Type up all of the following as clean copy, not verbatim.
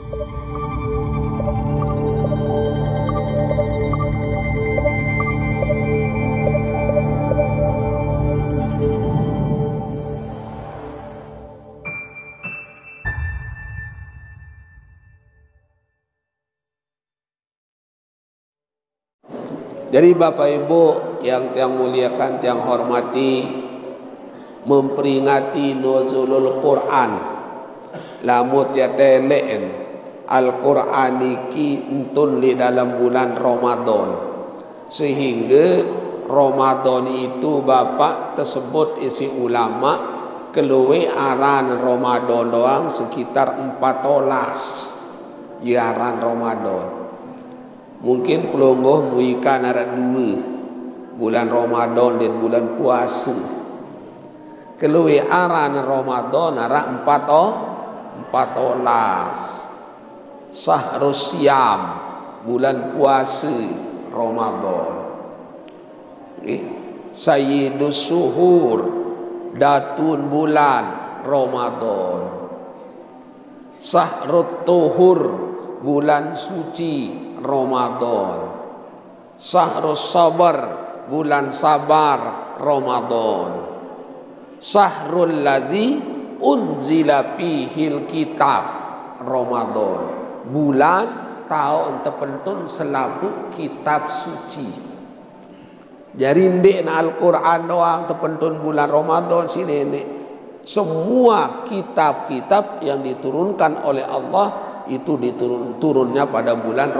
Jadi Bapak Ibu yang tiang muliakan, tiang hormati, memperingati nuzulul Quran, lamut ya teleen Al-Quran iki entun di dalam bulan Ramadan, sehingga Ramadan itu Bapak tersebut isi ulama keluwe aran Ramadan doang sekitar 14 aran Ramadan. Mungkin pelonggoh muikan ada 2 bulan Ramadan dan bulan puasa. Keluwe aran Ramadan ada 14 Syahrus Syam, bulan puasa Ramadan. Sayyidus Suhur, datun bulan Ramadan. Syahrut Tuhur, bulan suci Ramadan. Syahrus Sabar, bulan sabar Ramadan. Syahrul ladzi unzila fihil kitab Ramadan, bulan tahun terpentun selaku kitab suci. Jadi ndek na Al-Quran doang terpentun bulan Ramadan sini ndek. Semua kitab-kitab yang diturunkan oleh Allah itu turunnya pada bulan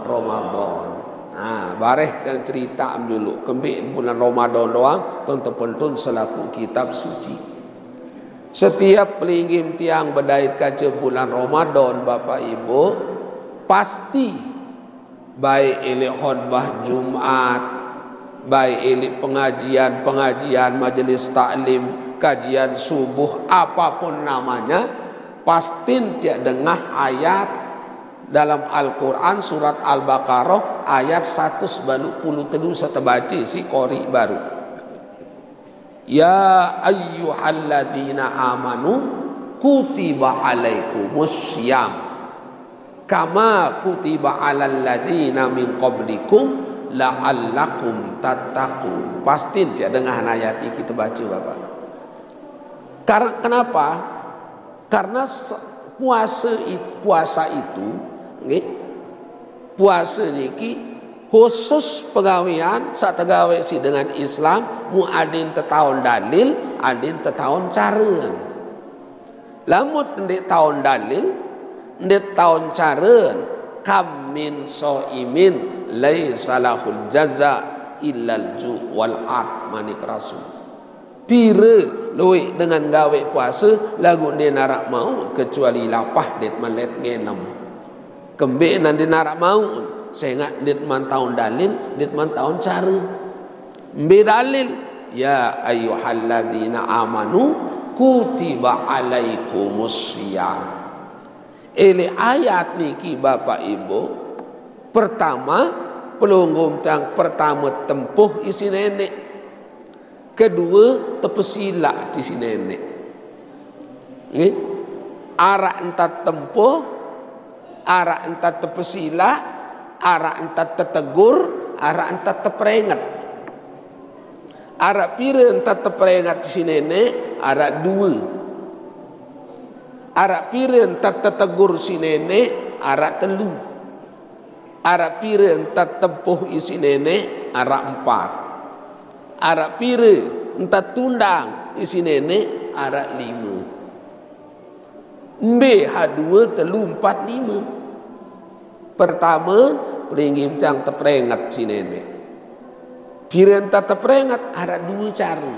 Ramadan. Nah, bareh dan cerita dulu. Kembali bulan Ramadan doang terpentun selaku kitab suci. Setiap pelingim tiang berdait kaca bulan Ramadan, Bapak Ibu, pasti baik ilik khutbah Jumat, baik ilik pengajian majelis taklim, kajian subuh, apapun namanya, pasti tiak dengar ayat dalam Al-Quran surat Al-Baqarah ayat 123 setebaca si qori baru. Ya ayyuhalladzina amanu kutiba alaikumus syiyam kama kutiba alal ladzina min qablikum la'allakum tattaqun. Pasti tiak dengar ayat ini kita baca Bapak. Kenapa? Karena puasa itu puasa niki khusus pegawaian saat tegawe si dengan Islam mu adin tetahun dalil, adin tetahun caren. Lamut ndek tahun dalil, ndek tahun caren, kam min soimin laisa lahul jaza illal ju wal at manik rasul. Pire luik dengan gawe puasa lagu dia narak mau kecuali lapah det malet ngenem. Kembek nan dia narak mau sehingga dit man tahun dalil, dit man tahun cara. Mbe dalil ya ayyuhalladzina amanu kutiba alaikumus syiyam. Ele ayat niki Bapak Ibu, pertama pelunggum yang pertama tempuh isi nenek, kedua tepesila di sini nenek. Arak entat tempuh, arak entat tepesila, arak entat tetegur, arak entat teperingat. Arak pira entat teperingat di sini nenek, arak 2. Arak pira entat tetegur si nenek, arak 3. Arak pira entat tempuh isi nenek, arak 4. Arak pira entat tundang isi nenek, arak 5. Mbe ha2 3 4 5. Pertama peringim yang terperingat si nenek. Pira entat terperingat arak 2 cara.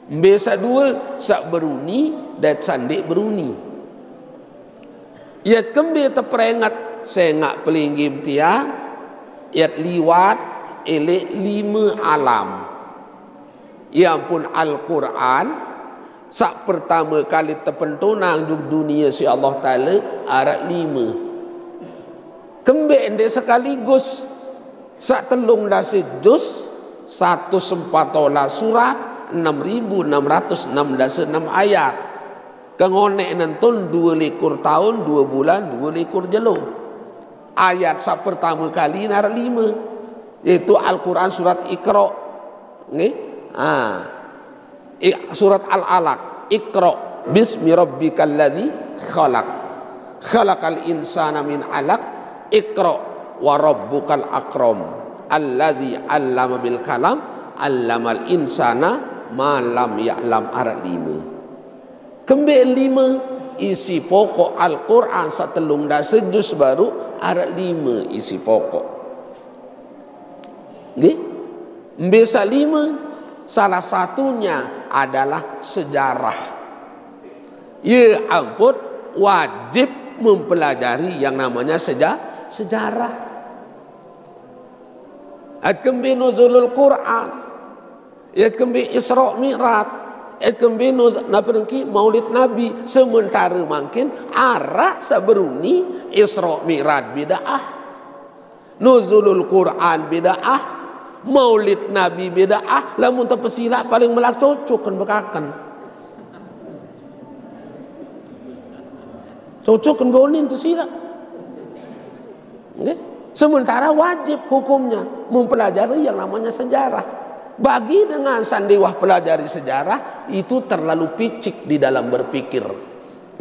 Mbe sak 2 sak beruni dan sandik beruni. Iat kembe terperingat sengak pelinggim tiang, iat liwat elek 5 alam. Yang pun Al-Quran sak pertama kali terpentunang di dunia si Allah Ta'ala arak 5. Kembe endek sekaligus sak telung dasi juz 1 sempatola surat 6.606 ayat. Kengonek nentun 2 tahun 2 bulan 2 jelung. Ayat sa pertama kali nar 5, yaitu Al-Quran surat Iqra. Nggih? Surat Al-Alaq. Iqra bismi rabbikal ladzi khalaq. Khalaqal insana min 'alaq. Iqra wa rabbukal akram. Alladzi 'allama bil kalam. 'Allamal insana ma lam ya'lam. Ayat 5. Kembali 5 isi pokok Al-Quran satelung dah sejus baru ada 5 isi pokok. Nggih? Mbesa 5 salah satunya adalah sejarah. Ya ampun, wajib mempelajari yang namanya sejarah. Kembali nuzulul Quran, ya kembali Isra Mi'raj, kembali Maulid Nabi. Sementara makin arah seberuni Isra Mi'raj bid'ah, nuzulul Quran bid'ah, Maulid Nabi bid'ah. Lamun terpesila paling melak cocok kan bekakan. Cocok kan bonin tersila. Okay? Sementara wajib hukumnya mempelajari yang namanya sejarah. Bagi dengan sandiwah pelajari sejarah itu terlalu picik di dalam berpikir.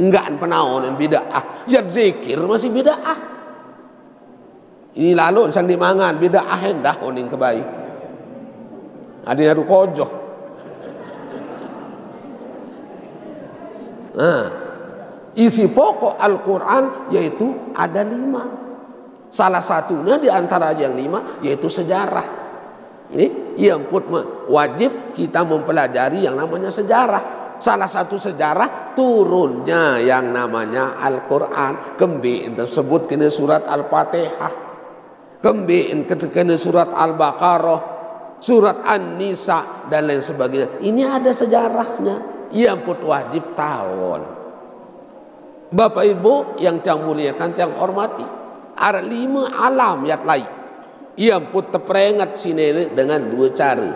Enggak penaon dan bid'ah. Ya zikir masih bid'ah. Ini lalu sandi mangan bid'ah hendah oning kebayi. Adina ru kojoh. Isi pokok Al-Quran yaitu ada 5. Salah satunya di antara yang 5 yaitu sejarah. Ini yang pun wajib kita mempelajari yang namanya sejarah. Salah satu sejarah turunnya yang namanya Al-Quran. Kembali tersebut kena surat Al-Fatihah, kembali kena surat Al-Baqarah, surat An-Nisa dan lain sebagainya. Ini ada sejarahnya yang pun wajib tahun. Bapak Ibu yang tiang muliakan, tiang hormati, ada 5 alam yang lain yang pun terperingat sini dengan 2 cara.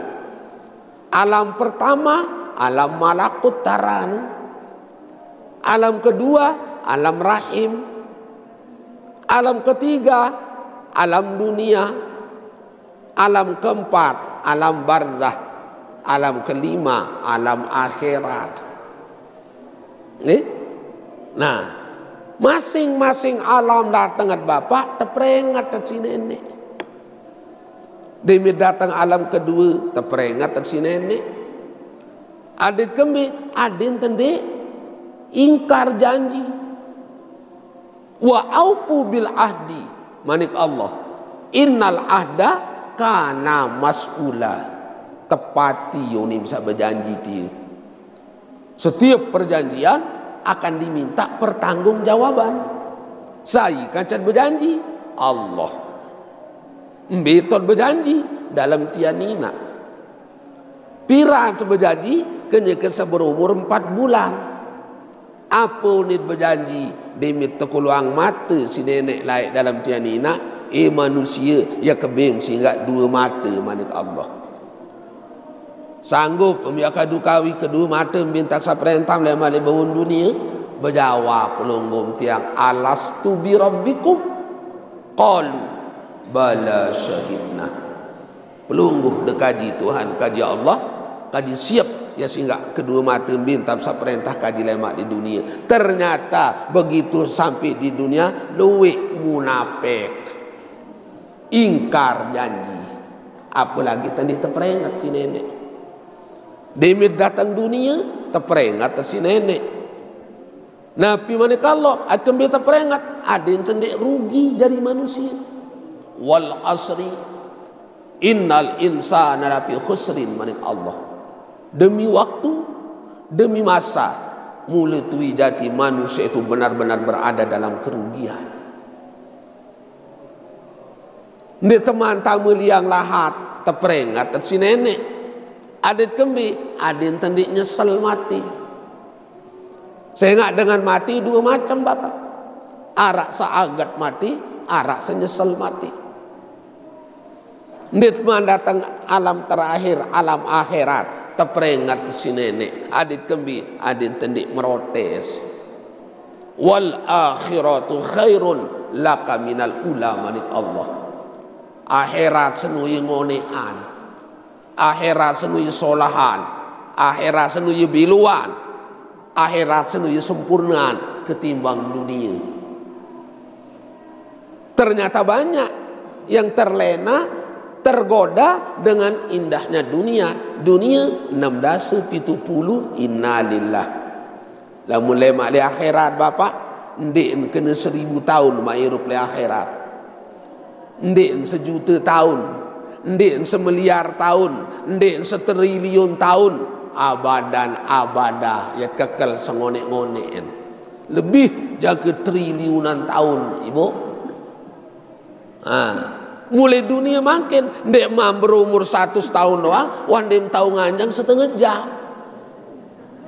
Alam pertama, alam malakut taran. Alam kedua, alam rahim. Alam ketiga, alam dunia. Alam keempat, alam barzah. Alam kelima, alam akhirat. Nah, masing-masing alam datang at Bapak terperingat at si nenek. Demi datang alam kedua terperingat at si nenek. Adit kami adin tende ingkar janji. Wa aufu bil ahdi manik Allah. Innal ahda kana mas'ula. Tepati yoni bisa berjanji dia. Setiap perjanjian akan diminta pertanggungjawaban. Saya kancan berjanji Allah, betul berjanji dalam tianina. Piran berjanji kenyeke seberumur 4 bulan. Apa unit berjanji demi tekuluang mata si nenek laik dalam tianina. Manusia ya kebim sehingga 2 mata manik Allah. Sanggup pemiaka dukawi kedua mata minta saperentah lemah lebawun dunia. Berjawab pelunggum tiang, alastu bi rabbikum? Qalu bala syahidna. Pelungguh dekaji Tuhan, kaji Allah, kaji siap ya sehingga kedua mata minta saperentah kaji lemak di dunia. Ternyata begitu sampai di dunia luwek munafik, ingkar janji. Apalagi tadi terperingat si nenek. Demi datang dunia terperingat si nenek. Nabi mana kalau akan beta peringat ada yang tendek rugi dari manusia. Wal asri innal insana lafi khusrin manik Allah. Demi waktu, demi masa, mulai tui jati manusia itu benar-benar berada dalam kerugian. Ini teman tamu liang lahat terperingat si nenek. Ada kembi, ada yang tendik nyesel mati. Saya ingat dengan mati 2 macam Bapak. Arak seagat mati, arak senyesel mati. Nitman datang alam terakhir, alam akhirat. terperingat si nenek adit kembi adit tendik merotes wal akhiratu khairun laka minal ula manik Allah. Akhirat senui ngonean, akhirat senui solahan, akhirat senui biluan, akhirat senui sempurnaan ketimbang dunia. Ternyata banyak yang terlena, tergoda dengan indahnya dunia. Dunia 1670 innalillah. Lamun lemak di akhirat bapak, ndik kena 1000 tahun mak hirup di akhirat. Ndik 1 juta tahun, ndik 1 miliar tahun, ndik 1 triliun tahun, abadan abadah ya kekal sengonek-ngonek. Lebih jaga triliunan tahun ibu. Mulai dunia makin ndek mam berumur 100 tahun doang, wandem tahu nganjang setengah jam.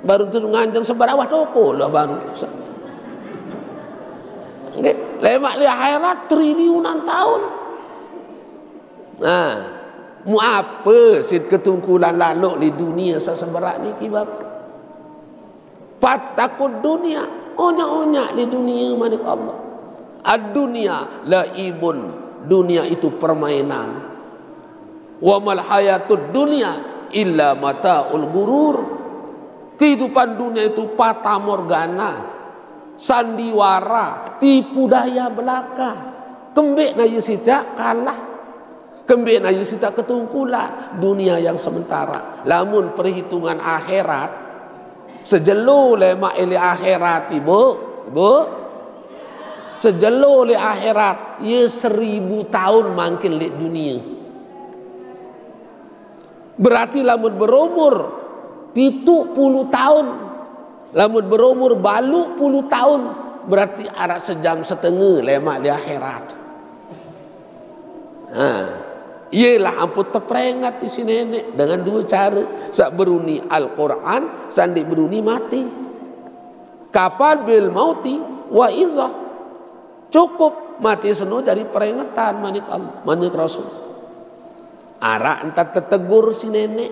Baru terus nganjang seberawah toko lah baru. Lemak li akhirat triliunan tahun. Mu apa sid ketungkulan lalu di dunia seseberak ni kibab. Pat takut dunia, onyak-onyak di dunia manik Allah. Ad-dunya laibun, dunia itu permainan. Wa mal hayatud dunya illa mataul gurur. Kehidupan dunia itu fata morgana, sandiwara, tipu daya belaka. Kembek na yusita kalah, kembek na yusita ketungkulan. Dunia yang sementara. Lamun perhitungan akhirat sejelo lemak ili akhirat ibu, sejelo le akhirat ye 1000 tahun makin le dunia. Berarti lamun berumur 70 tahun, lamun berumur balu 10 tahun, berarti ada 1,5 jam lemak di akhirat. Ialah ampun terperingat di sini nenek dengan 2 cara. Sak beruni Al-Quran, sandi beruni mati. Kapal bil mauti wa izah. Cukup mati seno dari peringatan manik Allah, manik Rasul. Arak entah tetegur si nenek,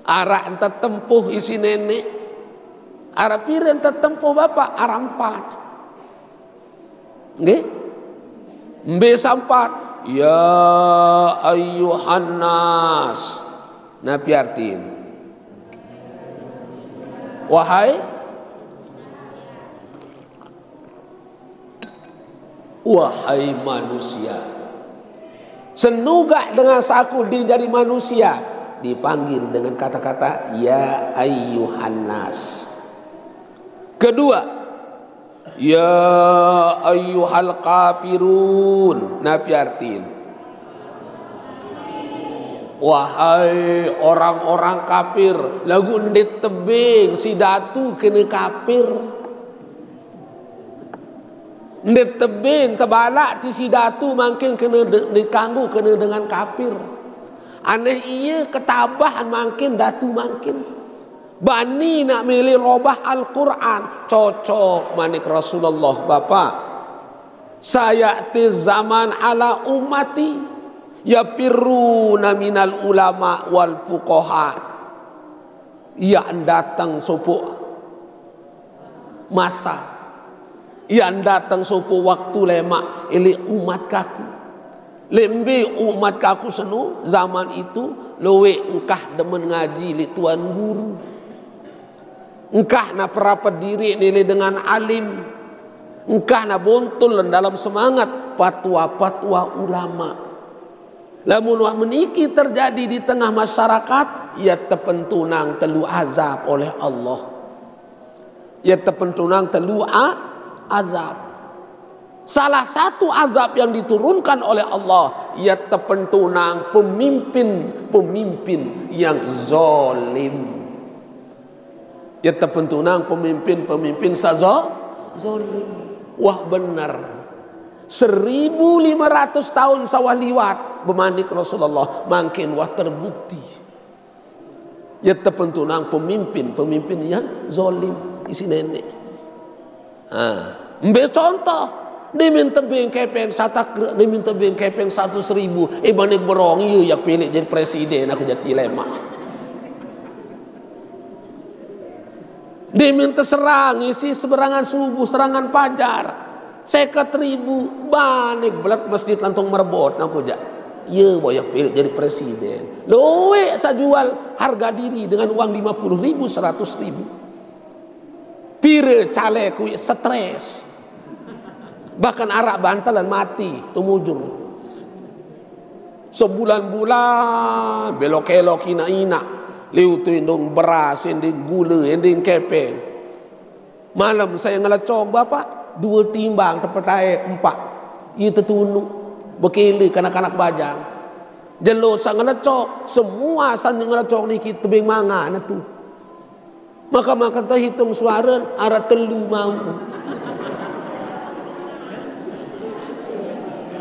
arak entah tempuh isi nenek, arak pira entah tempuh bapak, arak 4. Nggih? Mbe sampat, ya ayyuhan nas. Nabi artiin, wahai manusia, senugak dengan saku di dari manusia, dipanggil dengan kata-kata ya ayyuhan nas. Kedua, ya ayyuhal kafirun. Nabi artiin, wahai orang-orang kafir. Lagu ndet tebing si datu kena kafir. Ndet tebing tebalak di sidatu makin kena dikanggu kena dengan kafir. Aneh iya ketabahan makin datu makin. Bani nak milih robah Al-Quran cocok manik Rasulullah bapak. Saya ti zaman ala ummati yafirruna minal ulama wal fuqaha. Yang datang sopo masa, yang datang sopo waktu lemak ili umat kaku. Lembe umat kaku senu zaman itu lowe engkah demen ngaji li tuan guru. Engkah na perapat diri nilai dengan alim. Engkah na bontul dalam semangat patwa-patwa ulama. Lamun wah meniki terjadi di tengah masyarakat, ia terpentunang telu azab oleh Allah. Ia terpentunang telu azab. Salah satu azab yang diturunkan oleh Allah, ia terpentunang pemimpin yang zalim. Ia terpentunang pemimpin zalim. Wah benar. 1500 tahun sawah liwat bermanik Rasulullah makin wah terbukti. Ia terpentunang pemimpin yang zalim isi nenek. Ambil contoh, dia minta tebing kepeng satak, dia minta tebing kepeng 100.000. Banik berong iya yang pilih jadi presiden aku jadi lemak. Dia minta serang, isi seberangan subuh, serangan fajar. 50.000 banik belat masjid lantung merebot aku jak. Ya boyak pilih jadi presiden. Loe saya jual harga diri dengan uang 50.000, 100.000. Pire caleku stres. Bahkan arak bantalan mati tumujur. Sebulan-bulan belok-elok ina-ina. Liu tu indung beras, inding gula, inding kepeng. Malam saya ngelecok bapak 2 timbang tepat air 4. Ia tertunuk bekili kanak-kanak bajang. Jelo sang ngelecok semua sang ngelecok ni kita tebing mangan tu. Maka terhitung suara arah telu mau.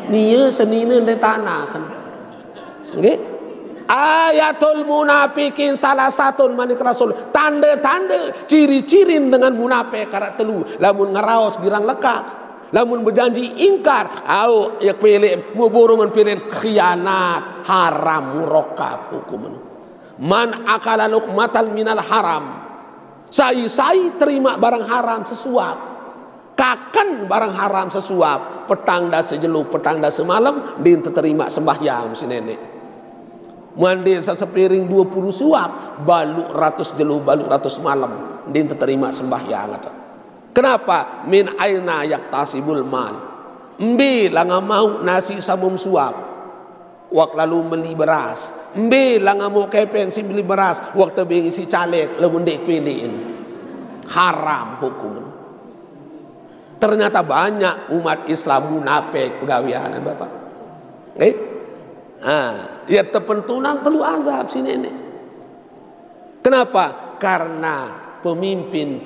Nia senina di tanah kan. Okay? Ayatul munafikin salah satu manik rasul. Tanda-tanda ciri-ciri dengan munafik karat telu. Lamun ngeraos girang lekak. Lamun berjanji ingkar. Au yak pilih muburungan pilih khianat haram murokab hukuman. Man akala luqmatan minal haram. Sai terima barang haram sesuap. Kakan barang haram sesuap. Petang dah sejelu, petang dah semalam. Din terima sembahyang si nenek. Mandi sepiring 20 suap, baluk 100 jelu, baluk 100 malam. Din terima sembahyang. Kenapa? Min aina yaktasibul mal. Mbe lah mau nasi samum suap. Wak lalu beli beras. Mbe lah mau kepeng si beli beras. Waktu beli isi caleg lalu dek pilihin. Haram hukum. Ternyata banyak umat Islam munafik pegawian Bapak. Okay? Ya terpentunang telu azab si nenek. Kenapa? Karena pemimpin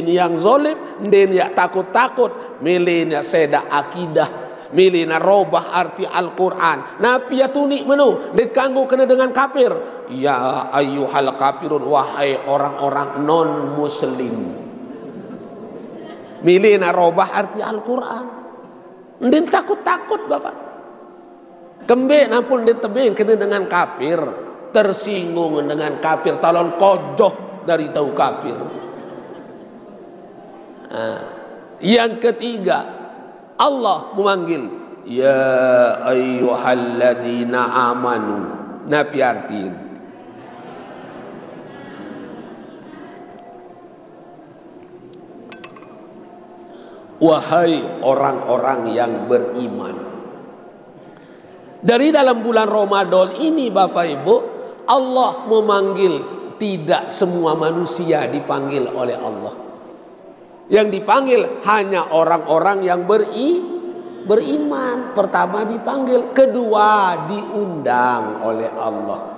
yang zalim dia takut-takut milihnya seda akidah, milihnya robah arti Al-Quran. Nabi ya tunik menu ditangguh kena dengan kafir. Ya ayyuhal kafirun, wahai orang-orang non muslim. Milihnya robah arti Al-Quran. Dia takut-takut Bapak. Kembe nampun ditebing kena dengan kafir, tersinggung dengan kafir, talon kojoh dari tahu kafir. Yang ketiga, Allah memanggil ya ayyuhalladzina amanu. Nabi artiin wahai orang-orang yang beriman. Dari dalam bulan Ramadan ini Bapak Ibu, Allah memanggil tidak semua manusia dipanggil oleh Allah. Yang dipanggil hanya orang-orang yang beriman. Pertama dipanggil, kedua diundang oleh Allah.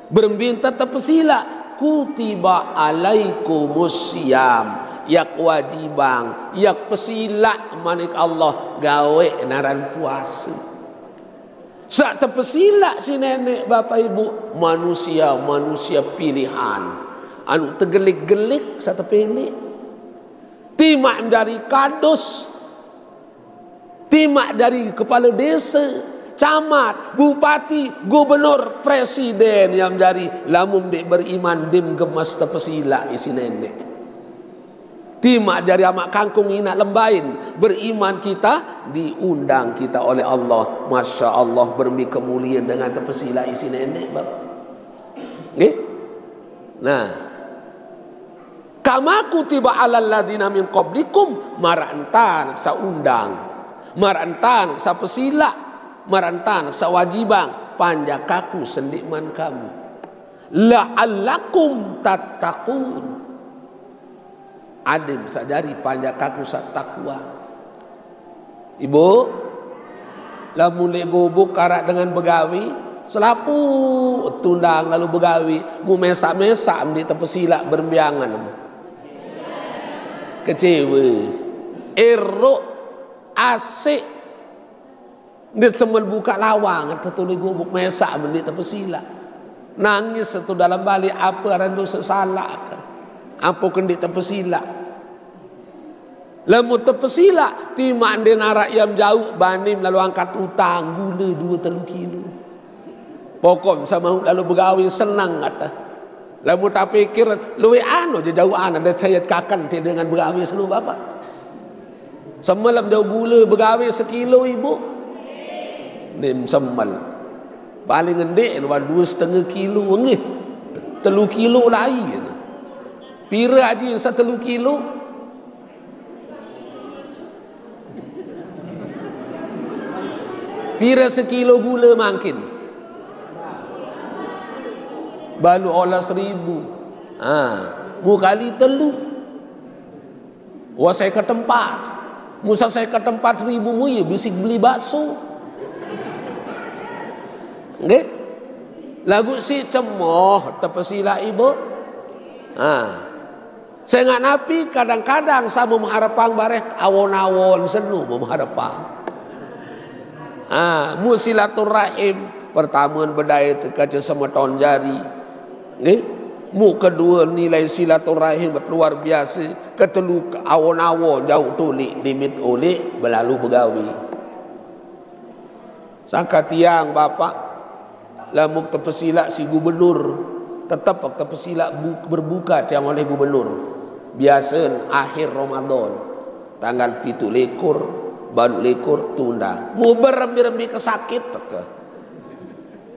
Berminta terpesila, kutiba alaikumusiyam, yak wajibang, yak pesila manik Allah gawe naran puasa. Saat terpesila si nenek Bapak Ibu, manusia pilihan anu tergelik-gelik saat terpilih. Timak dari kadus, timak dari kepala desa, camat, bupati, gubernur, presiden yang menjadi lamun beriman dim gemas terpesila isi nenek. Timak dari amak kangkung ina lembain, beriman kita, diundang kita oleh Allah. Masya Allah, bermi kemuliaan dengan terpesila isi nenek Bapak. Okay? Nah, kama kutiba alal ladzina min qablikum, marantan sa undang, marantan sa pesila, marantan sa wajibang, panjakaku sendikman kamu. La'allakum tattaqun. Adim sajari panjakaku sak takwa. Ibu, lamun le gobok karak dengan begawi, selapu tundang lalu begawi, mu mesak-mesak di terpesila berbiangan. Kecewa. Erok asik. Dia semel buka lawang atau le gobok mesak di terpesila. Nangis satu dalam balik apa randu sesalah. Apa kendi terpesila. Lamu terpesila timak dia narak yang jauh banim lalu angkat utang gula 2-3 kilo. Pokok sama lalu begawi senang kata. Lamun tak pikir luwe anu je jauhan ada saya kakan dengan begawe selu bapak. Semalam jauh gula begawe sekilo ibu. Dim semal. Paling endek 2,5 kilo ngeh. 3 kilo lain. Pira aja 1 kilo. Pira sekilo gula makin. Balu olah 1,000. Mu kali 3. Wah saya ke tempat. Musa saya ke tempat 1,000 mu ya bisik beli bakso. Nggih. Lagu si cemoh tepesila ibu. Saya nggak napi kadang-kadang saya mengharapkan barek awon-awon senu mengharapkan. Mu silaturahim pertama bedai tekaja sama tahun jari. Nggih. Mu kedua nilai silaturahim luar biasa. Ketelu awon-awon jauh tulik dimit oleh berlalu begawi. Sangka tiang bapak lamuk tepesila si gubernur tetap tepesila berbuka tiang oleh gubernur. Biasa akhir Ramadan tanggal 7 lekor baru lekor tunda. Mu berembi-rembi kesakit ke.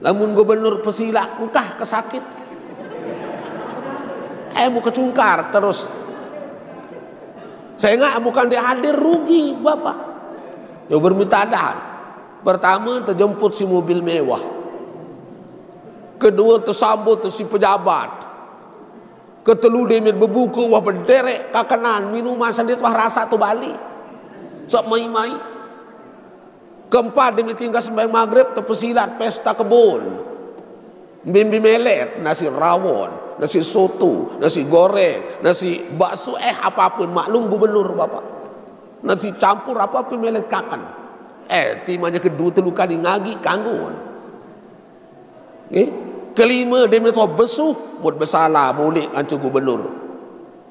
Lamun gubernur pesila entah kesakit. Mu kecungkar terus. Saya nggak bukan dia hadir rugi bapak. Yo berminta adahan. Pertama terjemput si mobil mewah. Kedua tersambut si pejabat. Ketelu demit berbuku wah berderek kakanan minuman sendiri wah rasa tu balik. Sok mai-mai. Keempat demit tinggal sembahyang maghrib terpesilat pesta kebun. Bimbi melet, nasi rawon, nasi soto, nasi goreng, nasi bakso apapun maklum gubernur bapak. Nasi campur apapun melet kakan. Timanya kedua telu kali ngagi kangguan. Kelima dia minta besuh buat bersalah boleh ancu gubernur.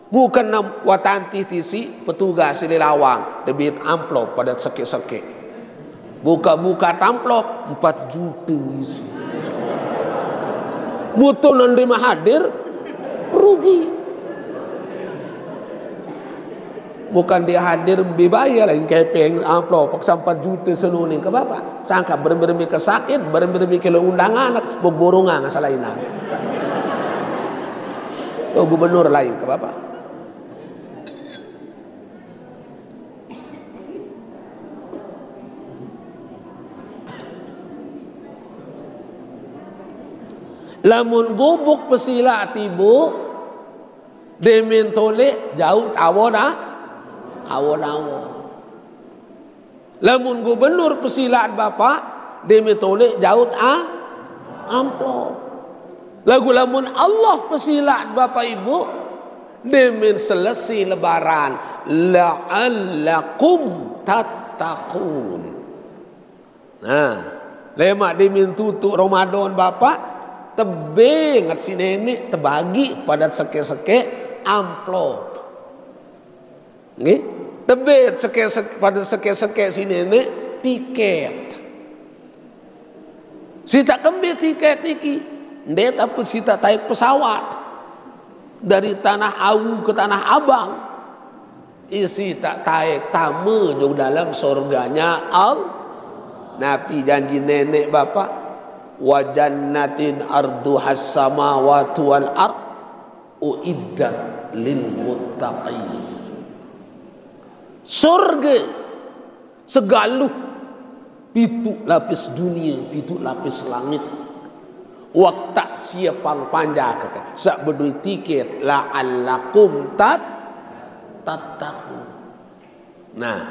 Bukan watanti tisi petugas sililawang debit amplop pada sekek-sekek. Buka-buka amplop 4 juta isi. Butuh nerima hadir rugi. Bukan dia hadir dibayar lain kepeng amplop sampai 4 juta seluning ke bapak. Sangka berembi-rembi kesakit, berembi-rembi ke undangan anak borongan salainan. Tuh gubernur lain ke bapak. Lamun gubuk pesila tibu demin tole jauh awon. Lamun gubernur pesilat bapak demin tole jauh amplop. Lagu lamun Allah pesilat bapak ibu demin selesai lebaran la'allakum tattaqun. Lemak demin tutup Ramadan bapak tebing si nenek terbagi pada seke-seke amplop. Nggih, tebet pada seke-seke si nenek tiket. Si tak kembali tiket niki, ndet apa si tak taik pesawat dari Tanah Awu ke Tanah Abang. Isi tak taik tamu jauh dalam surganya Allah. Nabi janji nenek bapak wa jannatin arduhas samawati wal ard uiddat lil muttaqin. Surga segaluh pitu lapis dunia, pitu lapis langit. Waktu siapang panjang sak berdui tiket la'allakum tattaqun. Nah,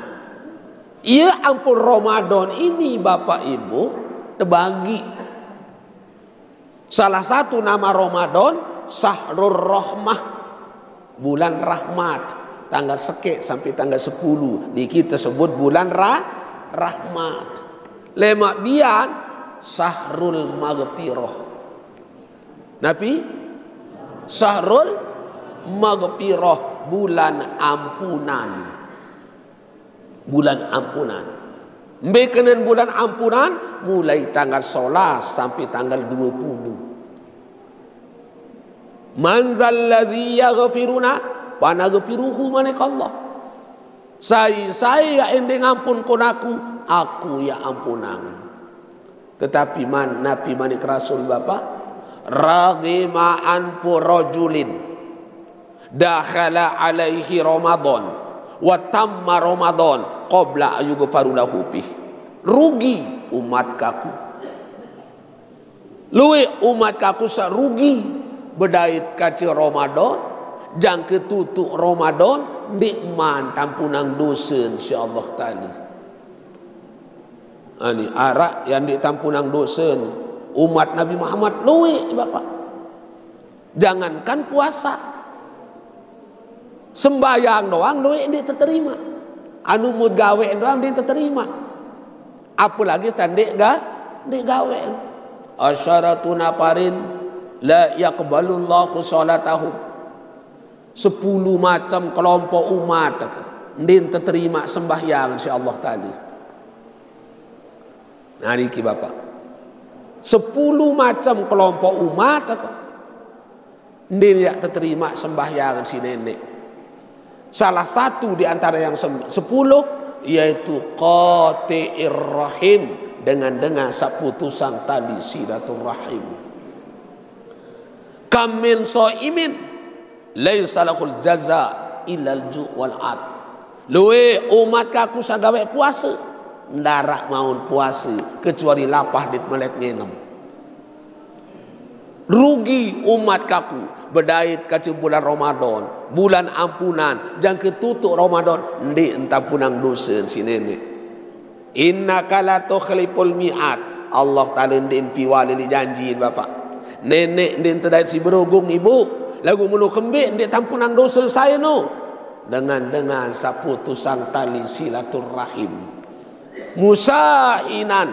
ia ampun Ramadan ini bapak ibu terbagi. Salah satu nama Ramadan Sahrul Rahmah, bulan rahmat, tanggal seke sampai tanggal 10 di kita sebut bulan rahmat. Lemak bian Sahrul Maghfirah. Nabi Sahrul Maghfirah, bulan ampunan. Bulan ampunan. Bekenen bulan ampunan mulai tanggal 11 sampai tanggal 20. Man zalladzi yaghfiruna wa naghfiruhu Allah. Saya yang ngampun kon aku ya ampunan. Tetapi Nabi manik Rasul Bapak raghima anfu rajulin dakhala alaihi Ramadan wa tamma Ramadan qabla ayyughfaru lahu bih. Rugi umat kaku. Luwe umat kaku sa rugi bedait kaci Ramadan jang ketutuk Ramadan nikman tampunang dosa insyaallah taala. Ani arak yang ditampunang dosa umat Nabi Muhammad luwe Bapak. Jangankan puasa, sembayang doang luwe diterima. Anu mud gawe doang diterima. Apalagi tandek gawe. Asyaratu nafarin la yaqbalullahu salatahum. 10 macam kelompok umat ndin terima sembahyang insyaallah tadi. Nah niki Bapak. 10 macam kelompok umat ndin ya terima sembahyang si nenek. Salah satu di antara yang 10 yaitu qati'ir rahim dengan seputusan tali silaturahim. Kam min shaimin laisa lahul jaza illal ju' wal ad. Luwe umat kaku sagawe puasa ndarak maun puasa kecuali lapah dit melek ngenem. Rugi umat kaku bedait kaci bulan Ramadan, bulan ampunan, jang ketutuk Ramadan ndi entampunang dosa si nenek. Innaka la tukhliful mi'ad. Allah taala ndin piwali li janjiin Bapak. Nenek ndin tedait si berogung ibu, lagu mulu kembik ndin tampunang dosa saya no. Dengan saputusan tali silaturahim. Musainan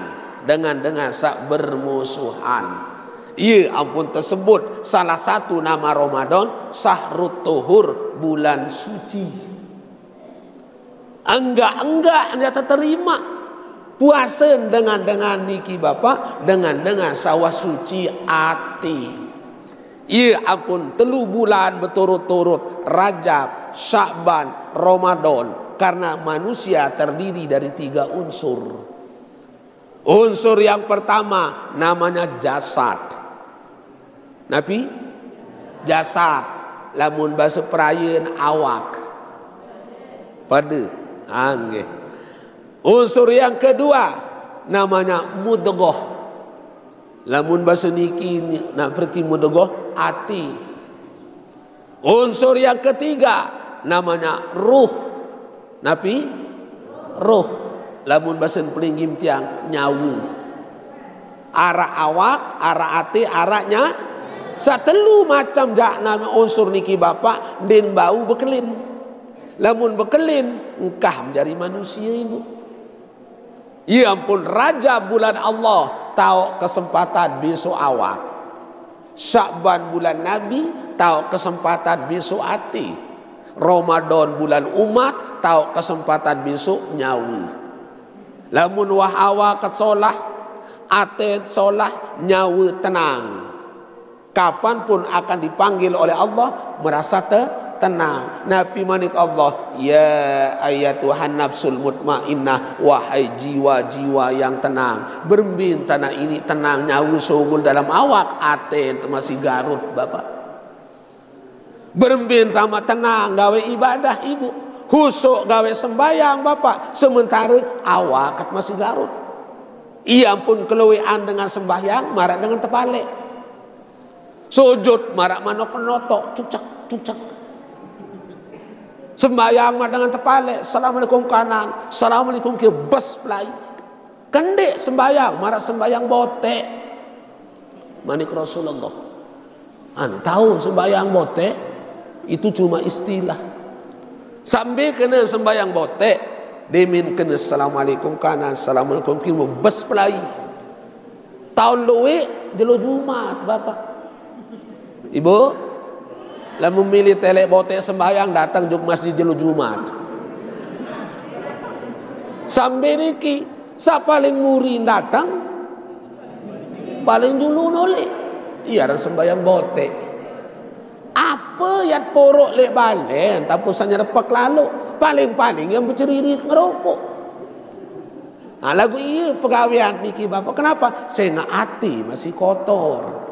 dengan sak bermusuhan. Ia ampun tersebut salah satu nama Ramadan Syahrut Tuhur, bulan suci. Enggak dia terima puasa dengan niki Bapak dengan sawah suci hati. Ia ampun 3 bulan berturut-turut Rajab, Sya'ban, Ramadan, karena manusia terdiri dari 3 unsur. Unsur yang pertama namanya jasad. Nabi jasad, lamun bahasa perayan awak pada angge. Unsur yang kedua namanya mudghah, lamun bahasa niki nak berarti mudghah hati. Unsur yang ketiga namanya ruh. Nabi ruh, lamun bahasa pelinggim tiang nyawu. Arah awak, arah hati, arahnya satelu macam jak nama unsur niki Bapak din bau bekelin. Lamun bekelin engkah menjadi manusia ibu. Ya ampun, raja bulan Allah tahu kesempatan besok awak. Sya'ban bulan Nabi tahu kesempatan besok hati. Ramadan bulan umat tahu kesempatan besok nyawu. Lamun wah awak solah, ate solah, nyawu tenang. Kapanpun akan dipanggil oleh Allah merasa tenang. Nabi manik Allah, ya ayatuhan nafsul mutmainnah, wahai jiwa-jiwa yang tenang, berembin tanah ini tenang, nyawu sungguh dalam awak, ate masih garut Bapak. Berembin sama tenang gawe ibadah ibu, husuk gawe sembayang Bapak, sementara awak masih garut. Ia pun keluian dengan sembahyang marah dengan tepalik. Sujud marak manok penotok cucak. Sembayang mah dengan tepalik, assalamualaikum kanan, assalamualaikum kiri, bes pelai. Kendek sembayang, marak sembayang botek. Manik Rasulullah. Tahu sembayang botek itu cuma istilah. Sambil kena sembayang botek, demin kena assalamualaikum kanan, assalamualaikum kiri, bes pelai. Tahun luwe jelo Jumat Bapak. Ibu, lah memilih telek botek sembahyang datang juk masjid jelo Jumat. Sampai niki, sa paling muri datang, paling dulu noleh. Iya, dan sembahyang botek. apa yang porok lek balen tapi sanya repak lalu paling-paling yang berceriri ngerokok. Lagu iya pegawaian niki Bapak. Kenapa? Saya nak hati masih kotor.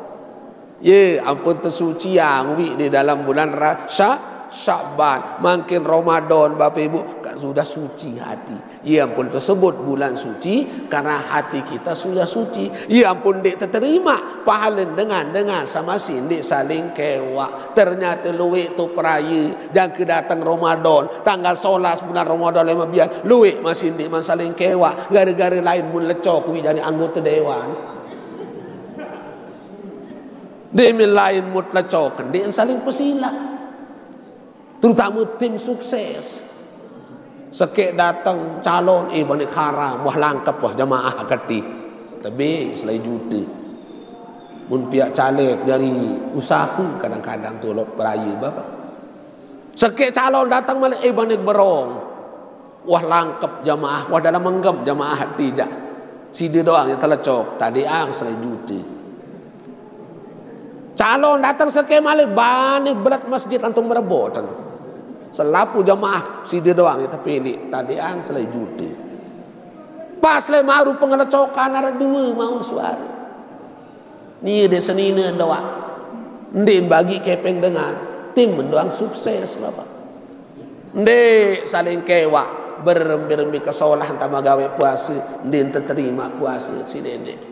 Ampun tersuci yang di dalam bulan Sya'ban, makin Ramadan Bapak Ibu kan sudah suci hati. Ampun tersebut bulan suci karena hati kita sudah suci. Ampun dek terterima pahala dengan sama sindik saling kewak. Ternyata luwek tu peraya dan kedatang Ramadan tanggal 11 bulan Ramadan 15 luwek masih sindik saling kewak gara-gara lain pun lecok kuwi jadi anggota dewan. Demi lain mutlak cokan, dia saling pesila. Terutama tim sukses. Sekek datang calon, balik haram, wah langkap, wah jamaah kati. Tapi selai juta. Mun pihak caleg dari usaha kadang-kadang tolok peraya Bapak. Sekek calon datang balik, balik berong. Wah langkap jamaah, wah dalam menggam jamaah hati je. Si dia doang yang telecok, tadi selai juta. Calon datang sekali malik banyak berat masjid antum merebut. Selapu jamaah si dia doang kita pilih. Tadi selai juta. Pas le maru pengelecokan ada dua mau suara. Ni dia senina doang. Ndin bagi kepeng dengan tim doang sukses Bapak. Ndek saling kewak berembi-rembi kesolah hantar magawe puasa. Ndin terterima puasa si nenek.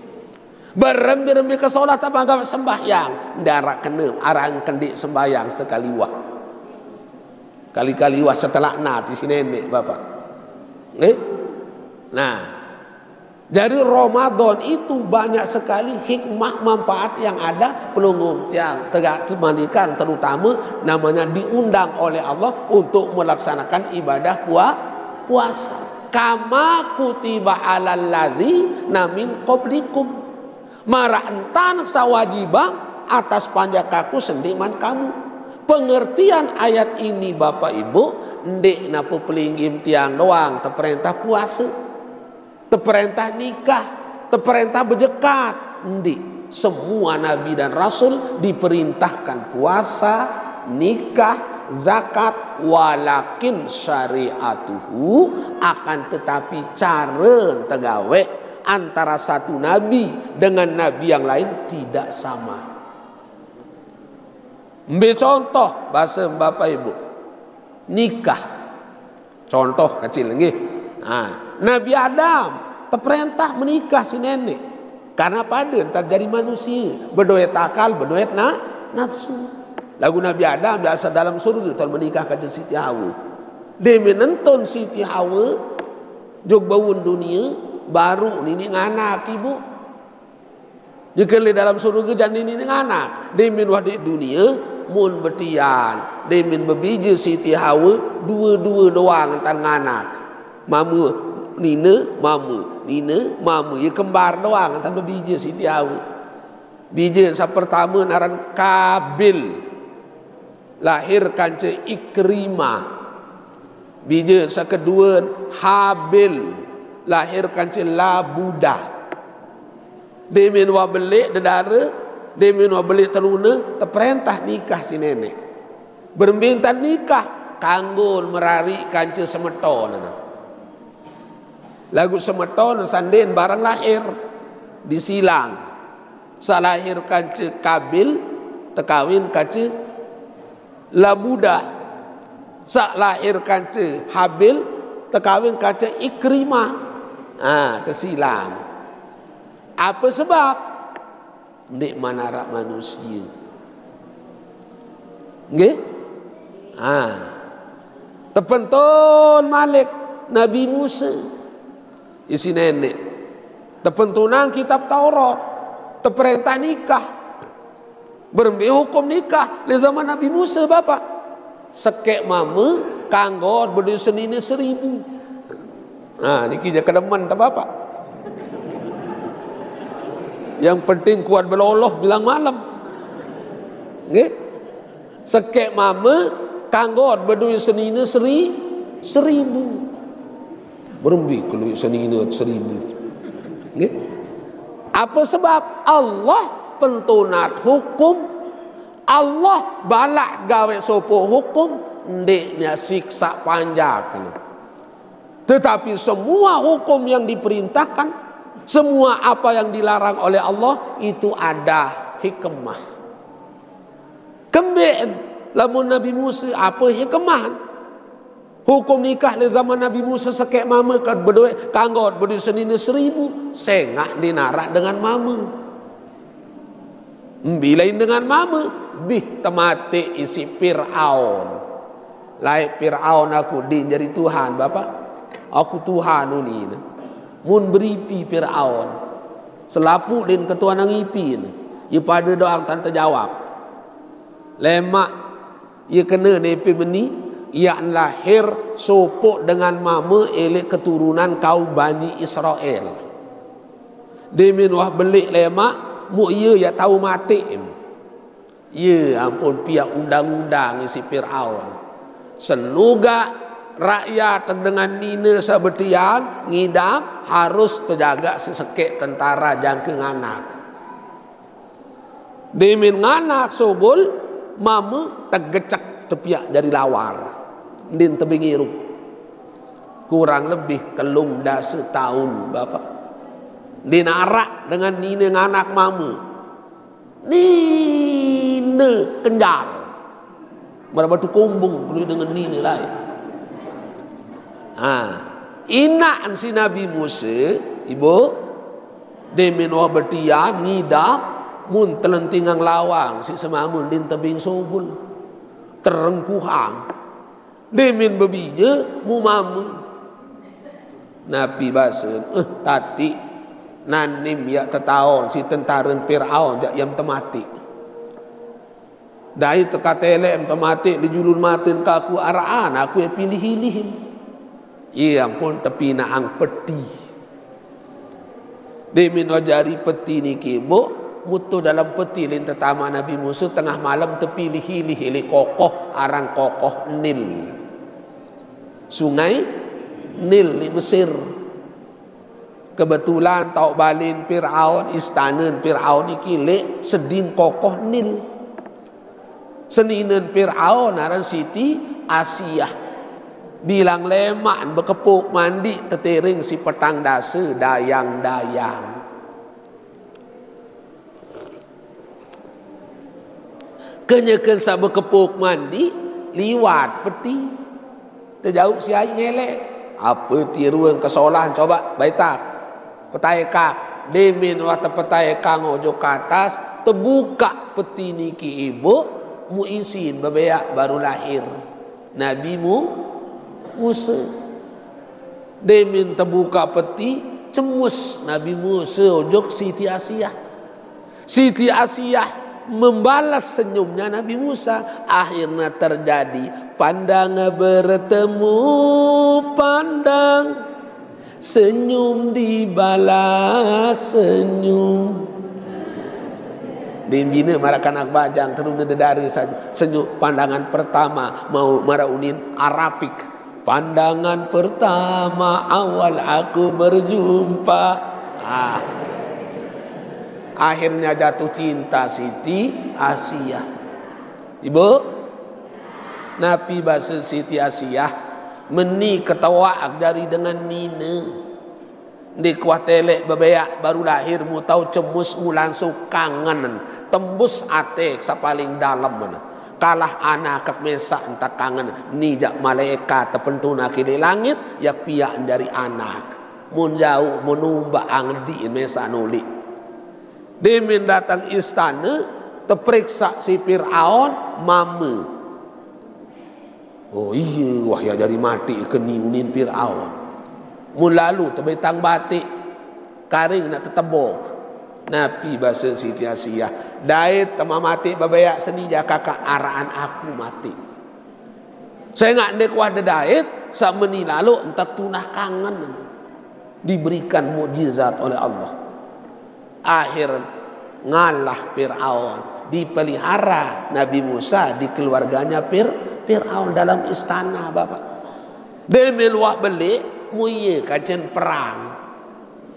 Berembi-rembi ke solat apa enggak sembahyang darak kena arang kendik sembahyang sekali wah kali-kali wah setelah di sini nenek Bapak. Nah dari Ramadan itu banyak sekali hikmah manfaat yang ada pelunggung yang tegak mandikan terutama namanya diundang oleh Allah untuk melaksanakan ibadah puasa kama kutiba alal ladzina min qablikum mara entan sawajibah atas panjakaku sendiman kamu. Pengertian ayat ini Bapak Ibu ndek napa pelinggim tiang doang terperintah puasa, terperintah nikah, terperintah berjekat. Ndek semua nabi dan rasul diperintahkan puasa, nikah, zakat, walakin syariatuhu akan tetapi cara tegawe antara satu nabi dengan nabi yang lain tidak sama. Ambil contoh bahasa Bapak Ibu nikah. Contoh kecil lagi. Nabi Adam terperintah menikah si nenek. Karena pada terjadi manusia berduit akal, berduit nafsu. Lagu Nabi Adam biasa dalam surga tuan menikah ke Siti Hawa. Dia menonton Siti Hawa jog bawun dunia baru ini nganak ibu. Jika dalam surga dan ini nganak. Demin wadi dunia mun betian. Demin bebiji Siti Hawa dua-dua doang entar nganak. Mamu nina mamu, nina mamu. Ya kembar doang entar bebiji Siti Hawa. Biji yang pertama naran Kabil. Lahirkan ce Ikrimah. Biji yang kedua Habil. Lahirkan celah Buddha. Demin wa belik dedara, demin wa belik teruna, terperintah nikah si nenek. Berminta nikah, kanggun merari kanca semeton. Lagu semeton sanden barang lahir disilang. Salahir kanca Kabil, terkawin kanca la Buddha. Sak lahir kanca Habil, terkawin kanca Ikrimah. Tersilang. Apa sebab? Nek manarak manusia. Nggih? Terpentun Malik Nabi Musa. Isi nenek. Terpentunan kitab Taurat. Terperintah nikah. Berembi hukum nikah di zaman Nabi Musa Bapak. Sekek mama kanggot berdua senini 1000. Niki je kedeman tak Bapak. Yang penting kuat beloloh bilang malam. Nggih? Sekek mama kanggot berdua senini 1000. Berembi kalau senini 1000. Nggih? Apa sebab? Allah pentunat hukum Allah balak gawe sopo hukum ndeknya siksa panjang. Tetapi semua hukum yang diperintahkan, semua apa yang dilarang oleh Allah itu ada hikmah. Kembali lamun Nabi Musa apa hikmah? Hukum nikah di zaman Nabi Musa sekek mama kan berdua kanggot berdua senina 1000 sengak dinarak dengan mama. Bilain dengan mama bih temate isi Fir'aun. Lai Fir'aun aku din jadi Tuhan Bapak. Aku Tuhan ni. Mun beripi Fir'aun. Selapu din ketua nang ipi. Ia pada doang tante jawab. Lemak ia kena nepi beni. Ia lahir sopok dengan mama elek keturunan kaum Bani Israel. Demin wah belik lemak, mu ia ya tahu mati. Ya ampun pihak undang-undang isi Fir'aun. Senuga rakyat dengan nina sebetian ngidam harus terjaga sesekek tentara jangkeng anak. Demin nganak sobol mama tegecek tepiak dari lawar. Din tebing iruk kurang lebih telung dah setahun Bapak dinarak dengan nina anak mamu nina kenjar berapa tu kumbung perlu dengan nina lain. Inaan si Nabi Musa ibu demin wa betian ngidap mun telentingang lawang si semamun din tebing sobul terengkuhang demin bebija mu mamu Nabi basen tati nanim ya tetaon si tentaren Fir'aun jak yang temati dai tekatele em temati di julun matin kaku araan aku yang pilih-pilih iya pun tepi naang peti demin wajari peti ni kebo mutu dalam peti lin tetama Nabi Musa tengah malam terpilih-pilih ili kokoh arang kokoh Nil sungai Nil di Mesir. Kebetulan tau balin Fir'aun istana Fir'aun iki lek sedin kokoh Nil. Seninen Fir'aun aran Siti Asiyah. Bilang lemak bekepuk mandi tetering si petang dase dayang-dayang. Kenyakan sa bekepuk mandi liwat peti. Terjauh si air ngelek. Apa tiruan kesolahan coba baitak. Petai kak. Demin waktu petai kang ojo ke atas. Terbuka peti niki ibu. Mu isin bebeak baru lahir. Nabi Musa. Demin terbuka peti. Cemus Nabi Musa ojok Siti Asiyah. Siti Asiyah membalas senyumnya Nabi Musa. Akhirnya terjadi pandang bertemu pandang, senyum dibalas senyum. Dimbina marakan bajang terus dedari saja. Senyum pandangan pertama mau maraunin Arabik. Pandangan pertama awal aku berjumpa. Akhirnya jatuh cinta Siti Asiyah. Ibu, Nabi bahasa Siti Asiyah meni ketawa dari dengan nina. Di kuatelek bebeak baru lahir mu tahu cemus mu langsung kangen tembus ate sapaling dalam mana. Kalah anak kek mesak entah kangen ni jak malaikat terpentuna kiri langit ya piak dari anak. Mun jauh menumba angdi mesak nulik. Demin datang istana terperiksa si Fir'aun mama. Oh iya wah ya dari mati keniunin Fir'aun. Mulalu terbetang batik karing nak tetebok. Nabi bahasa Siti Asiyah dait tema mati babayak senija kakak araan aku mati. Saya ngak dek wah dait sak meni lalu entak tunah kangen diberikan mukjizat oleh Allah. Akhir ngalah Fir'aun dipelihara Nabi Musa di keluarganya Fir'aun dalam istana Bapak. Demel wah belik muye kajen perang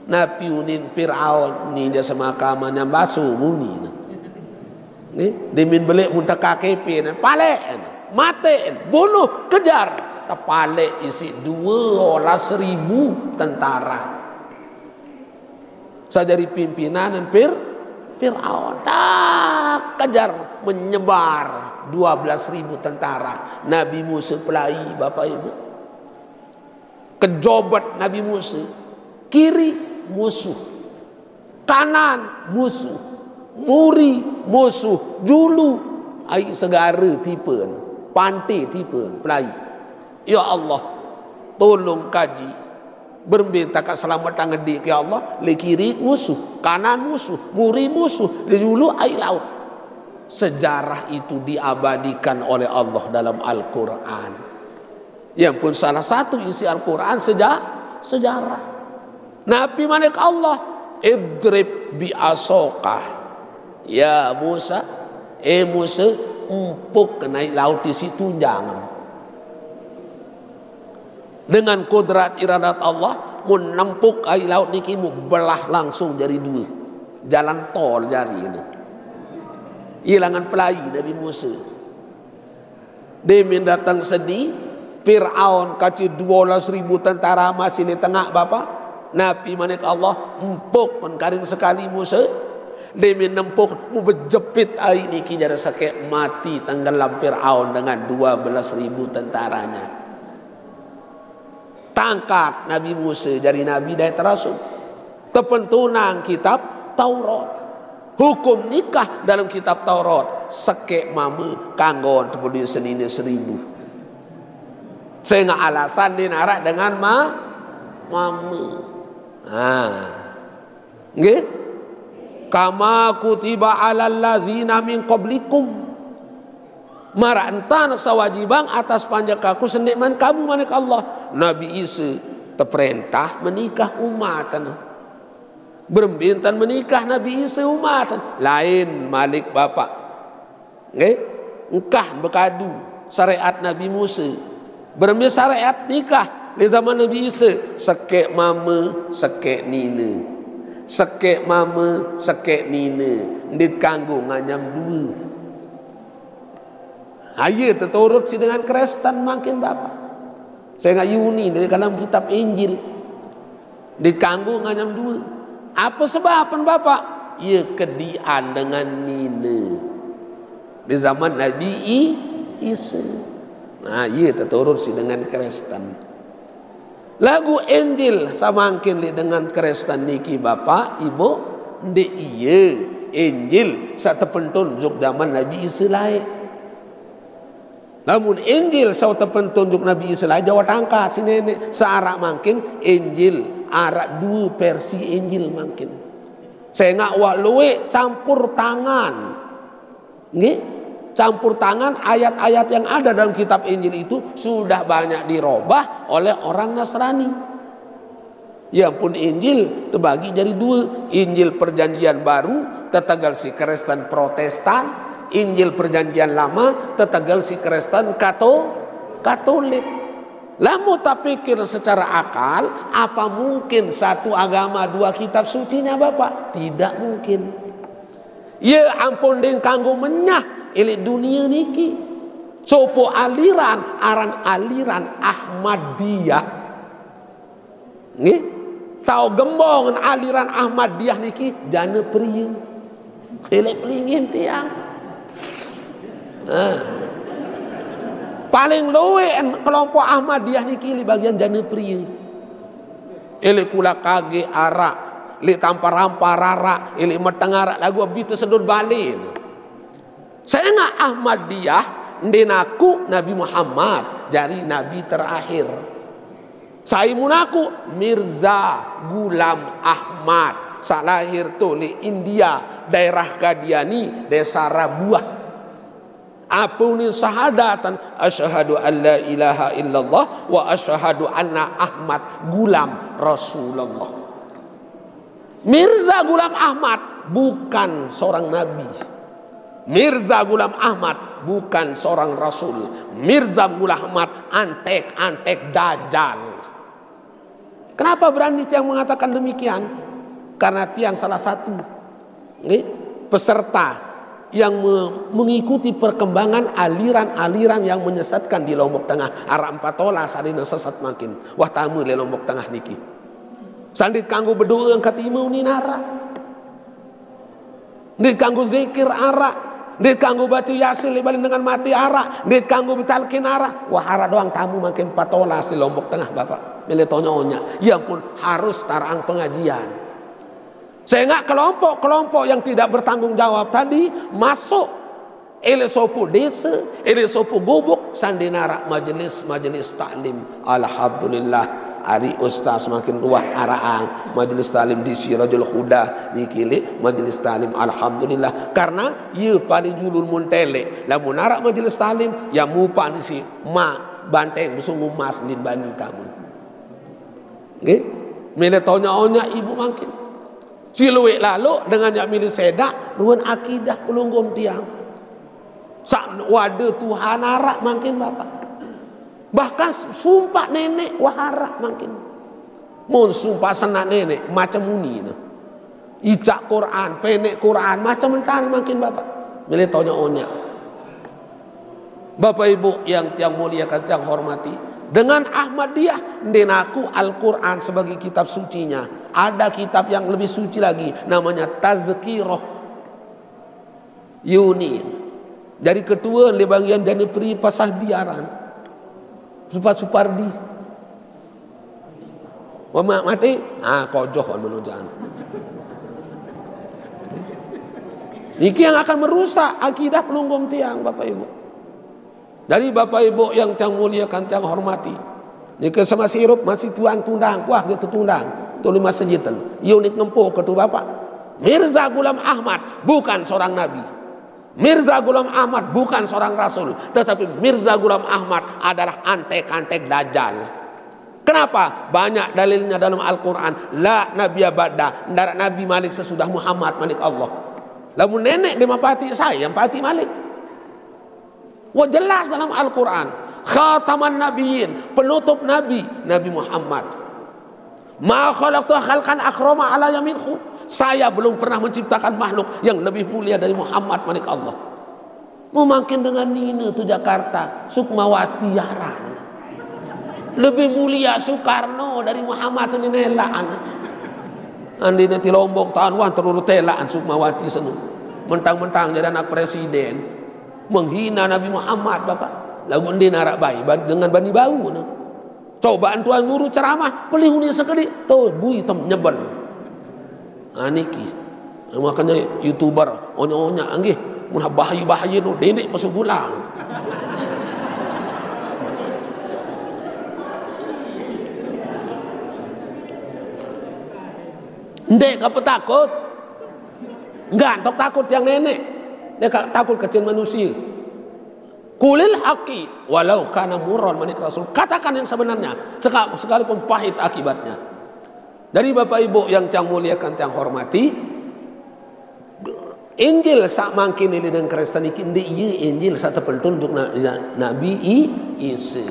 Nabi unin Fir'aun ni dia semakamannya basuh muni Dimin belik muntah KKP, palek, mati, bunuh, kejar. Palek isi 12.000 tentara. Saya jadi pimpinan dan Fir'aun. Kejar, menyebar 12.000 tentara. Nabi Musa pelai, Bapak Ibu. Kejobat Nabi Musa. Kiri musuh, kanan musuh, muri musuh, julu ai segara tipe, pantai tipe pelai. Ya Allah, tolong kaji berminta keselamatan ngedik ya Allah. Le kiri musuh, kanan musuh, muri musuh, le julu ai laut. Sejarah itu diabadikan oleh Allah dalam Al-Quran. Yang pun salah satu isi Al-Quran sejarah. Nabi manik Allah, idrib bi asokah, ya Musa, Musa, empuk ke naik laut di situ jangan. Dengan kodrat iradat Allah, menempuk air laut niki mu belah langsung jadi dua, jalan tol jari ini. Hilangan pelai Nabi Musa. Demin datang sedih, Fir'aun kacir 12.000 tentara masih di tengah Bapak. Nabi manik Allah empuk menkaring sekali Musa. Demi nempuk mu berjepit air niki jara sakit mati tenggelam Fir'aun dengan 12.000 tentaranya. Tangkap Nabi Musa dari Nabi dari Rasul. Tepentunang kitab Taurat. Hukum nikah dalam kitab Taurat. Sakit mama kanggon tepudi senini 1.000. Saya nggak alasan dinarak dengan mama. Nggih, kama kutiba alal ladzina min qablikum, maranta nak sawajibang atas panjakaku sendikman kamu manik Allah. Nabi Isa terperintah menikah umatan, berembintan menikah Nabi Isa umatan. Lain malik bapak, nggih, engkah bekadu syariat Nabi Musa, berembin syariat nikah. Di zaman Nabi Isa, sekek mama, sekek nina. Sekek mama, sekek nina. Dikanggu nganyam dua. Ayo terturut si dengan Kristen makin Bapak. Saya nggak yuni dari dalam kitab Injil. Dikanggu nganyam dua. Apa sebabnya Bapak? Ya kedian dengan nina. Di zaman Nabi Isa. Nah, iya terturut si dengan Kristen. Lagu Injil samangkin li dengan Kristen niki Bapak Ibu, ndek iya Injil sak tepentunjuk zaman Nabi Isa lae. Namun Injil sak tepentunjuk Nabi Isa lae Jawa Tangkat sini nenek searak mangkin Injil arak dua versi Injil mangkin. Saya ngak wak luwe campur tangan. Nggih? Campur tangan ayat-ayat yang ada dalam kitab Injil itu sudah banyak dirubah oleh orang Nasrani. Ya pun Injil terbagi jadi dua. Injil perjanjian baru tetegal si Kristen Protestan. Injil perjanjian lama tetegal si Kristen Katolik. Lamu tak pikir secara akal, apa mungkin satu agama dua kitab sucinya Bapak? Tidak mungkin. Ya ampun ding kanggo menyah elik dunia niki. Sopo aliran aran aliran Ahmadiyah. Nggih? Tahu gembong aliran Ahmadiyah niki jana pria. Elik pelingin tiang. Paling luwe kelompok Ahmadiyah niki li bagian jana pria. Elik kula kage arak, elik tampar-ampar arak, elik meteng arak lagu abitu sedut balik. Saya nggak Ahmadiyah, ndenaku Nabi Muhammad dari Nabi terakhir. Saya munaku Mirza Ghulam Ahmad. Saya lahir tuh di India, daerah Kadiani, desa Rabuah. Apuni syahadatan asyhadu an la ilaha illallah wa asyhadu anna Ahmad Ghulam Rasulullah. Mirza Ghulam Ahmad bukan seorang nabi. Mirza Ghulam Ahmad bukan seorang rasul. Mirza Ghulam Ahmad antek-antek dajjal. Kenapa berani tiang mengatakan demikian? Karena tiang salah satu peserta yang mengikuti perkembangan aliran-aliran yang menyesatkan di Lombok Tengah. Arah 4 tola sarina sesat makin. Wah tamu di Lombok Tengah niki. Sandit kanggo berdoa yang katimau ni nara. Dit kanggo zikir ara. Dit kanggo baca yasin libalin dengan mati ara. Dit kanggo bitalkin ara. Wah ara doang tamu makin 4 tola di Lombok Tengah Bapak. Miletonya-onya. Ya pun harus tarang pengajian. Sehingga kelompok-kelompok yang tidak bertanggung jawab tadi masuk ele sopo desa, ele sopo gubuk sandinara majelis taklim. Alhamdulillah hari ustaz makin luah araang majelis taklim di Sirajul Huda nikili majelis taklim alhamdulillah karena ye paling julur muntele lamun arak majelis taklim ya mupa ni si ma banteng musuh mas din bani kamu. Nggih, miletonya ibu makin Ciluwe lalu dengan yang milih sedak ruan akidah pelunggum tiang. Sak waduh Tuhan arak makin Bapak. Bahkan sumpah nenek wahara makin. Mun sumpah senak nenek macam muni no. Ijak Quran, penek Quran macam mentan makin Bapak. Milih tonya onya. Bapak Ibu yang tiang muliakan tiang hormati, dengan Ahmadiyah ndenaku Al-Quran sebagai kitab sucinya. Ada kitab yang lebih suci lagi namanya Tazkirah Yunin. Dari ketua di bagian jani pri pasah diaran. Supardi. Wama mati, kojoh menujan. Niki yang akan merusak akidah pelunggum tiang Bapak Ibu. Dari Bapak Ibu yang tiang muliakan tiang hormati. Niki sama sirup masih tuan tundang, wah gitu tundang. Tu 5 sejitan. Unik nempuh ketua Bapak. Mirza Ghulam Ahmad bukan seorang nabi. Mirza Ghulam Ahmad bukan seorang rasul, tetapi Mirza Ghulam Ahmad adalah antek-antek dajjal. Kenapa? Banyak dalilnya dalam Al-Quran. La nabiya ba'da, ndarak nabi malik sesudah Muhammad malik Allah. Lalu nenek dia mapati saya yang pati malik. Wah jelas dalam Al-Quran. Khataman nabiyyin, penutup nabi, Nabi Muhammad. Ma khalaqtu khalqan akrama ala yaminhu. Saya belum pernah menciptakan makhluk yang lebih mulia dari Muhammad malik Allah. Memakin dengan Nina tu Jakarta, Sukmawati Yara. Lebih mulia Soekarno dari Muhammad tu ninelaan. Andi nanti Lombok tahan wah terurut telaan Sukmawati senu. Mentang-mentang jadi anak presiden, menghina Nabi Muhammad Bapak. Lagu andi narak bayi dengan bani bau. Cobaan tuan guru ceramah, pelihuni sekali, tuh bui tem nyebel. Niki makanya YouTuber onya-onya anggih mun bahaya-bahaya no dedek pasal pulang. Ndek apa takut? Enggak, takut yang nenek. Dia takut kecil manusia. Kulil haqi walau kana murran manik Rasul. Katakan yang sebenarnya sekalipun pahit akibatnya. Dari Bapak Ibu yang tiang muliakan tiang hormati, Injil sak mangkin ini dan Kristen iki ndek ieu Injil sak terpentunjuk Nabi Isa.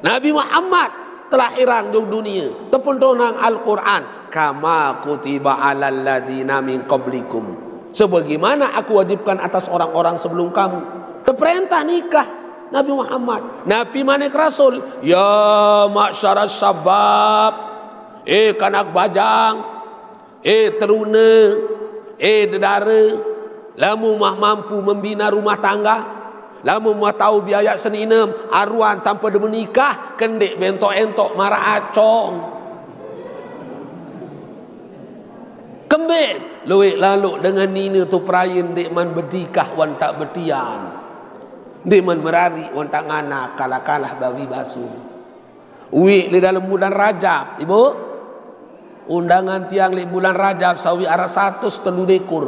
Nabi Muhammad telah hirang di dunia, terpentunang Al-Qur'an, kama kutiba alal ladzina min qablikum. Sebagaimana aku wajibkan atas orang-orang sebelum kamu. Terperintah nikah Nabi Muhammad. Nabi manik Rasul, ya ma'syaras sabab. Kanak bajang, teruna, dedara, lamu mah mampu membina rumah tangga, lamu mah tahu biaya seninem, aruan tanpa dia menikah, kendek bentok-entok marah acong. Kembali, luik lalu dengan nina tu perayin dek man berdikah wan tak betian, dek man merari wan tak nganak kalah-kalah bawi basuh. Uwi di dalam bulan Rajab, ibu. Undangan tiang di bulan Rajab sawi arah 100 dekur.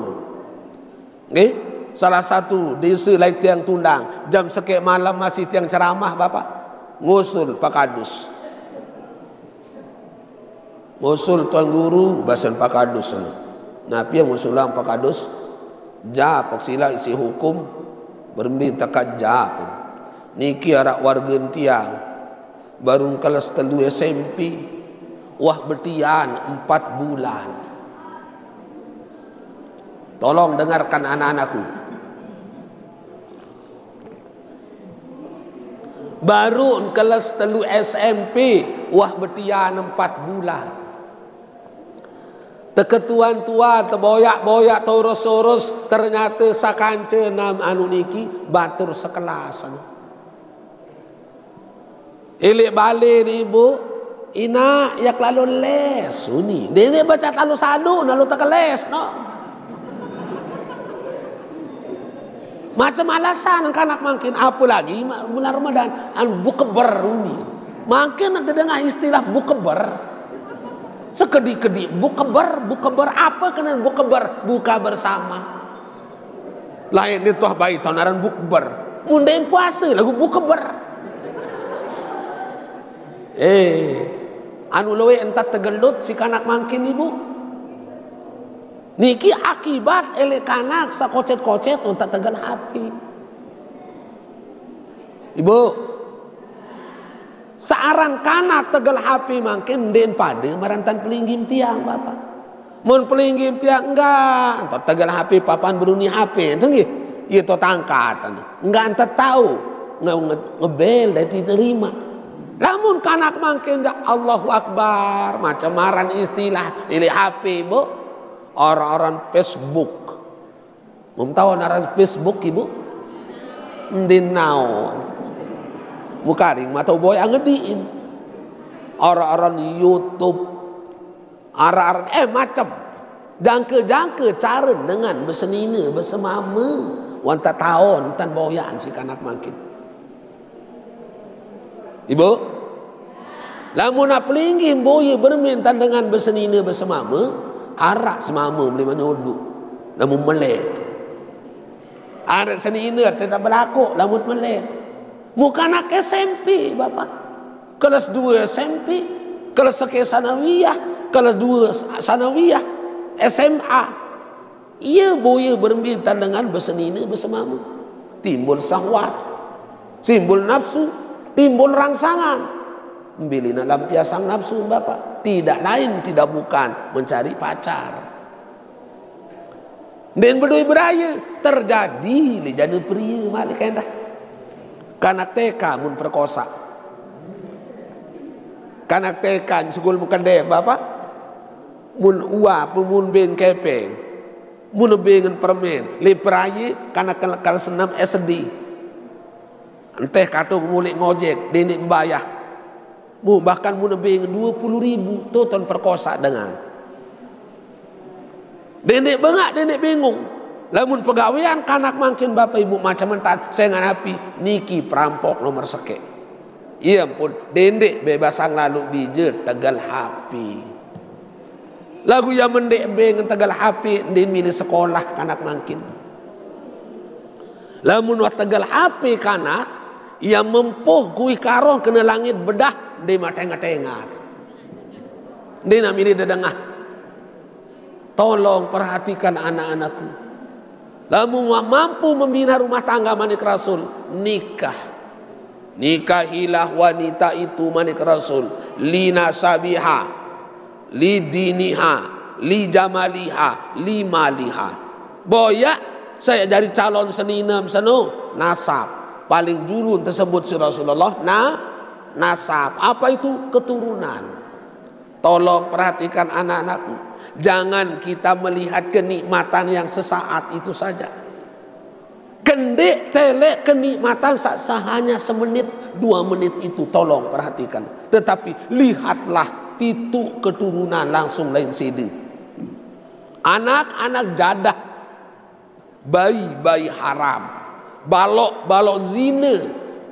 Okay? Salah satu desa lain tiang tundang. Jam sekek malam masih tiang ceramah Bapak. Ngusul Pak Kadus. Ngusul Tuan Guru bahasan Pak Kadus. Napi yang ngusulang Pak Kadus. Jawab sila isi hukum. Berminta jawab. Niki arak warga tiang. Baru kelas 3 SMP. Wah betian 4 bulan. Tolong dengarkan anak-anakku. Baru kelas 3 SMP, wah betian 4 bulan. Teketuan tua, terboyak-boyak, torus-torus, ternyata sakanca nam anu niki batur sekelas. Ilik balik ni ibu, ina yak lalu les uni. Dia baca lalu sadu, lalu tak les, no. Macam alasan kanak makin apa lagi bulan Ramadan an bukeber uni. Makin ada dengar istilah bukeber. Sekedik-kedik bukeber apa kena bukeber? Buka bersama. Lain itu baik tonaran bukeber. Mundain puasa lagu bukeber. Anu lewe entat tegelut si kanak makin ibu. Niki akibat ele kanak sakocet-kocet entat tegel api. Ibu, searang kanak tegel HP makin den pada marantan pelinggim tiang bapak. Mun pelinggim tiang enggak, entot tegel HP papan beruni HP, ente nggih. Ieu to tangkat. Enggak ente tahu, ngebel dan diterima. Lamun kanak makin enggak Allahu Akbar, macam maran istilah ini HP, Bu. Orang-orang Facebook. Mun tahu naran Facebook ibu? Ndin naon. Mukaring matau boy angediin. Orang-orang YouTube. Orang-orang macam jangke-jangke cara dengan bersenina bersemama wanta tahun tan boyan si kanak makin. Ibu, lamun nak pelinggi boy bermintan dengan bersenina bersemama, arak semama boleh menyoduk. Lamun melet. Arak senina tidak berlaku lamun melet. Muka anak SMP bapak, kelas 2 SMP, kelas 1 sanawiyah, kelas 2 sanawiyah, SMA. Ia boya bermintan dengan bersenina bersemama. Timbul syahwat, timbul nafsu, timbul rangsangan. Bilina lampiasang nafsu bapak, tidak lain tidak bukan mencari pacar. Dan berdua beraya terjadi jadi pria malik endah. Kanak TK mun perkosa. Kanak TK sugul mukan deh bapak. Mun uwa mun ben kepeng. Mun bengen permen. Le peraya kanak kal senam SD. Enteh katung mulik ngojek denik membayar. Mu bahkan mun bengen 20.000 ton perkosa dengan. Denik bengak denik bingung. Lamun pegawaian kanak makin bapak ibu macam mentan saya nganapi niki perampok nomor seke. Iya pun dendek bebasang lalu bije tegal hapi. Lagu yang mendek bengen tegal hapi din milih sekolah kanak makin. Lamun wat tegal hapi kanak yang mempuh kui karong kena langit bedah di mateng-tengat. Dia nak milih dedengah. Tolong perhatikan anak-anakku. Lamun mampu membina rumah tangga manik Rasul, nikah. Nikahilah wanita itu manik Rasul. Li nasabiha, li diniha, li jamaliha, li maliha. Boya saya jadi calon seninam seno nasab. Paling julun tersebut si Rasulullah nasab. Apa itu? Keturunan. Tolong perhatikan anak-anakku. Jangan kita melihat kenikmatan yang sesaat itu saja. Kendek telek kenikmatan hanya semenit 2 menit itu. Tolong perhatikan. Tetapi lihatlah pitu keturunan langsung lain sidi. Anak-anak jadah, bayi-bayi haram, balok-balok zina,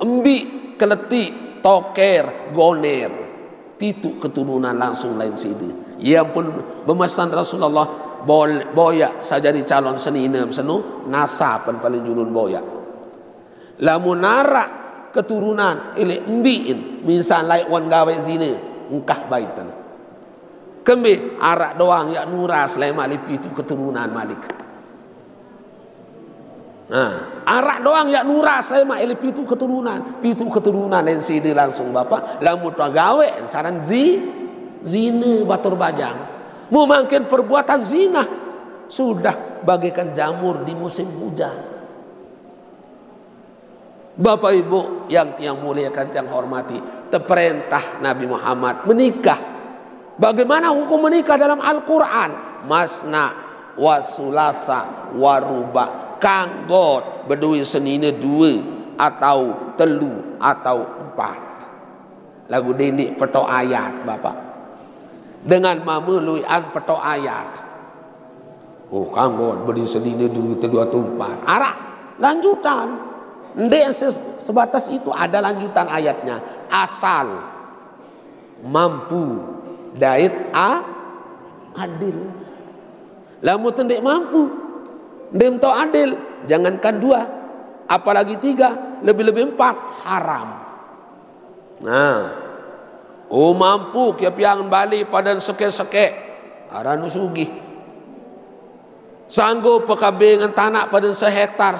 embik, keletik, toker, goner. Pitu keturunan langsung lain sidi. Ia pun bermesan Rasulullah boyak saja di calon seninem senu nasapan paling julun boyak. Lamun narak keturunan ile embiin misal laik wan gawe zina engkah baitan. Kembe arak doang ya nuras lain malik pitu keturunan malik. Arak doang ya nuras lain malik pitu keturunan lain sidi langsung bapak. Lamun gawe saran zina batur bajang. Mu mungkin perbuatan zina sudah bagaikan jamur di musim hujan. Bapak Ibu yang tiang muliakan, tiang hormati, terperintah Nabi Muhammad menikah. Bagaimana hukum menikah dalam Al-Quran? Masna wa sulasa wa ruba, kanggot bedui senine dua atau telu atau empat. Lagu dendik petok ayat Bapak. Dengan mameluian petok ayat. Oh, kanggot bedui senine dua telu atau empat. Arah lanjutan. Ndek sebatas itu, ada lanjutan ayatnya. Asal mampu dait adil. Lamun ndek mampu, ndek tau adil, jangankan dua, apalagi tiga, lebih-lebih empat, haram. Nah, oh mampu kia piang balik pada seke-seke, aranu sugih. Sanggup pekabe dengan tanah pada sehektar,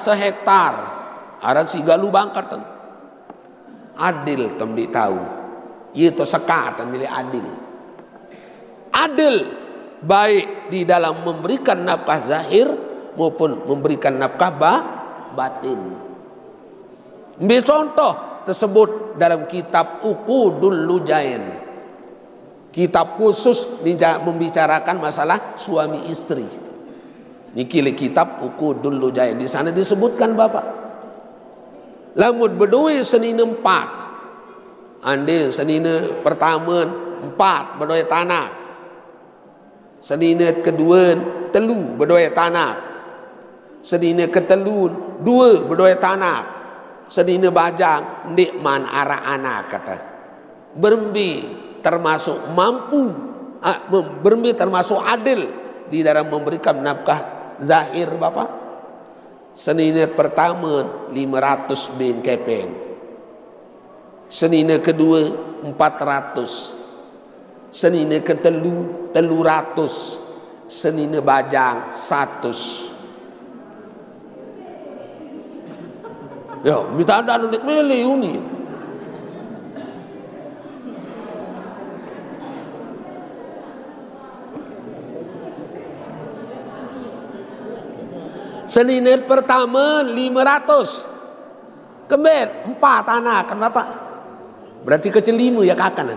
aran si galu bangkatan. Adil temdi tahu. Itu sekatan milik adil. Adil baik di dalam memberikan nafkah zahir maupun memberikan nafkah batin. Ambil contoh tersebut dalam kitab Uqudul Lujain. Kitab khusus membicarakan masalah suami istri. Niki kitab Uqudul Lujain. Di sana disebutkan Bapak. Lamun bedui senine empat, ande senine pertama empat bedoi tanah, senine kedua telu bedoi tanah, senine ketelun dua bedoi tanah, senine bajang nikman arah anak kata. Berembi termasuk mampu, berembi termasuk adil di dalam memberikan nafkah zahir Bapak. Senine pertama 500 bin kepeng. Senine kedua 400. Senine ketelu 300. Senine bajang 100. Ya, minta ada nanti milih uni. Senine pertama 500. Kembali 4 anak kan Bapak. Berarti kecil 5 ya kakan.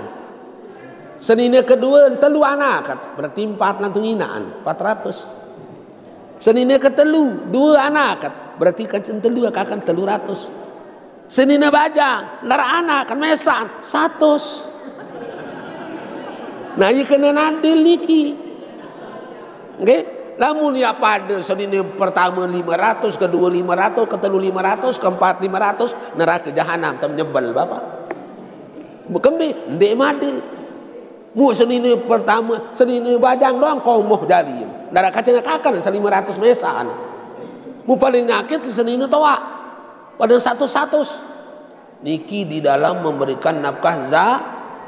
Senine kedua 3 anak kan. Berarti 4 lantung inaan 400. Senine ketelu 2 anak kan. Berarti kecil 3 kakan 300. Senine bajang ndara anak kan mesan 100. Nah, ini kena adil niki. Nggih. Lamun ya pada senine pertama 500, kedua 500, ketelu 500, keempat 500, neraka jahanam tem nyebel Bapak. Kembi ndek madil. Mu senine pertama, senine bajang doang kau moh jari. Neraka cenah kakan 500 mesan. Mu paling nyakit senine toa. Pada 100. Niki di dalam memberikan nafkah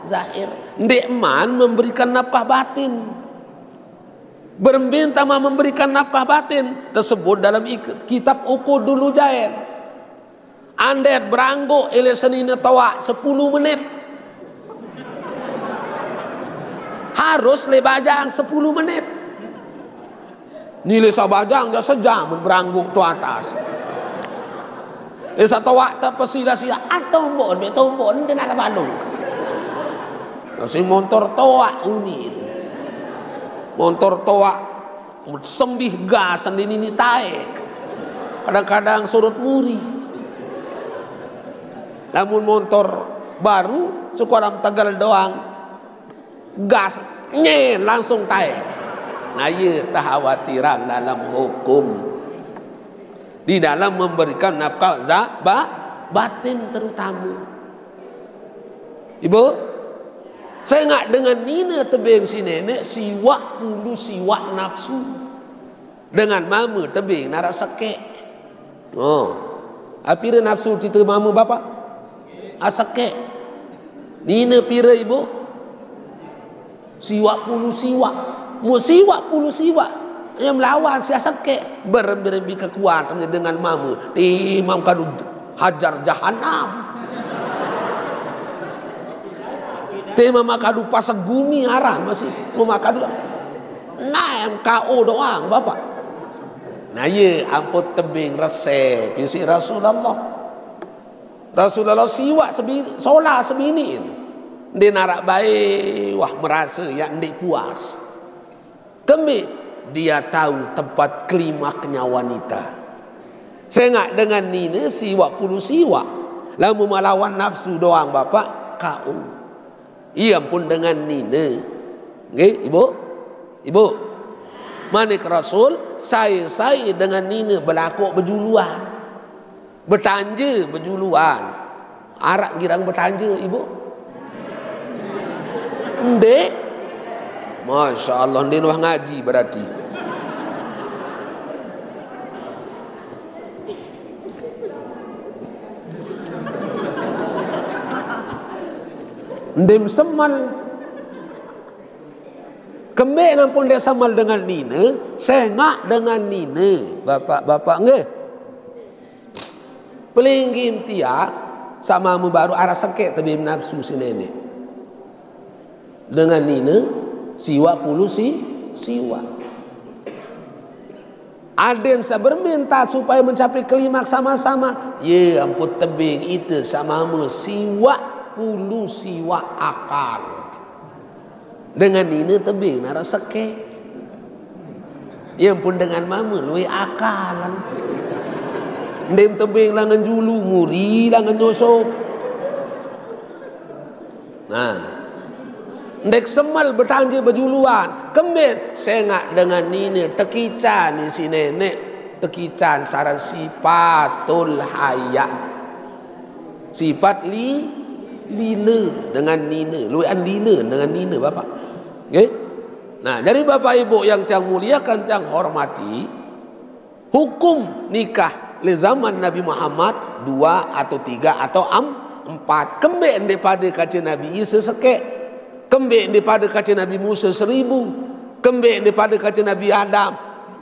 zahir. Ndek man memberikan nafkah batin. Berminta memberikan nafkah batin tersebut dalam kitab Uqudul Lujain. Andet beranggo ele senine tawa 10 menit. Harus le bajang 10 menit. Nilai sabajang dah sejam beranggo tu atas. Le satawa ta pesila-sila atau mbon beto mbon den ada Bandung. Nasi motor tawa uni. Motor toa sembih gas ini taek. Kadang-kadang surut muri. Namun motor baru sekarang Tegal doang gas nyen langsung taek. Nah, ieu tah khawatiran dalam hukum. Di dalam memberikan nafkah batin terutama. Ibu, saya nggak dengan nina tebing si nenek siwak pulu siwak nafsu dengan mama tebing nara seke. Oh, apira nafsu kita mama bapak? Asake. Nina pira ibu? Siwak pulu siwak. Mu siwak pulu siwak yang melawan si asake berembi-rembi kekuatan dengan mama. Imam kadu hajar jahanam. Tema makadu pasang gumi aran masih memakadu. Nah, MKO doang bapak. Nah ya ampun tebing resep isi Rasulullah. Rasulullah siwak sebini, solat sebini ini. Dia narak baik, wah merasa yang dia puas. Kemik dia tahu tempat klimaknya wanita. Saya nak dengan ni siwak puluh siwak. Lalu melawan nafsu doang bapak kau. Ia pun dengan ni. Okay, ibu? Ibu? Manik Rasul, saya dengan Nina berlakuk berjuluan. Bertanja berjuluan. Arak girang bertanja, ibu? Ndek? Masya Allah, ndek wah ngaji berarti. Ndem semal. Kembali nampun dia samal dengan Nina, sengak dengan Nina. Bapak nge. Pelinggim tiak sama mu baru arah sakit tapi nafsu si nenek. Dengan Nina siwa puluh siwa. Aden saya berminta supaya mencapai klimaks sama-sama. Ya ampun tebing itu sama mu siwa puluh siwa akal. Dengan Nina tebing nara seke. Yang pun dengan mama lui akalan. Ndem tebing langan julu muri langan nyosop. Nah, ndek semal bertanja berjuluan. Kemet sengak dengan Nina tekican ni si nenek. Tekican saran sifatul haya. Sifat lina dengan Nina. Luian lina dengan Nina bapak. Okay? Nah, dari bapak ibu yang tiang muliakan tiang hormati, hukum nikah le zaman Nabi Muhammad 2 atau 3 atau 4. Kembali daripada kaca Nabi Isa sekek. Kembali daripada kaca Nabi Musa 1000. Kembali daripada kaca Nabi Adam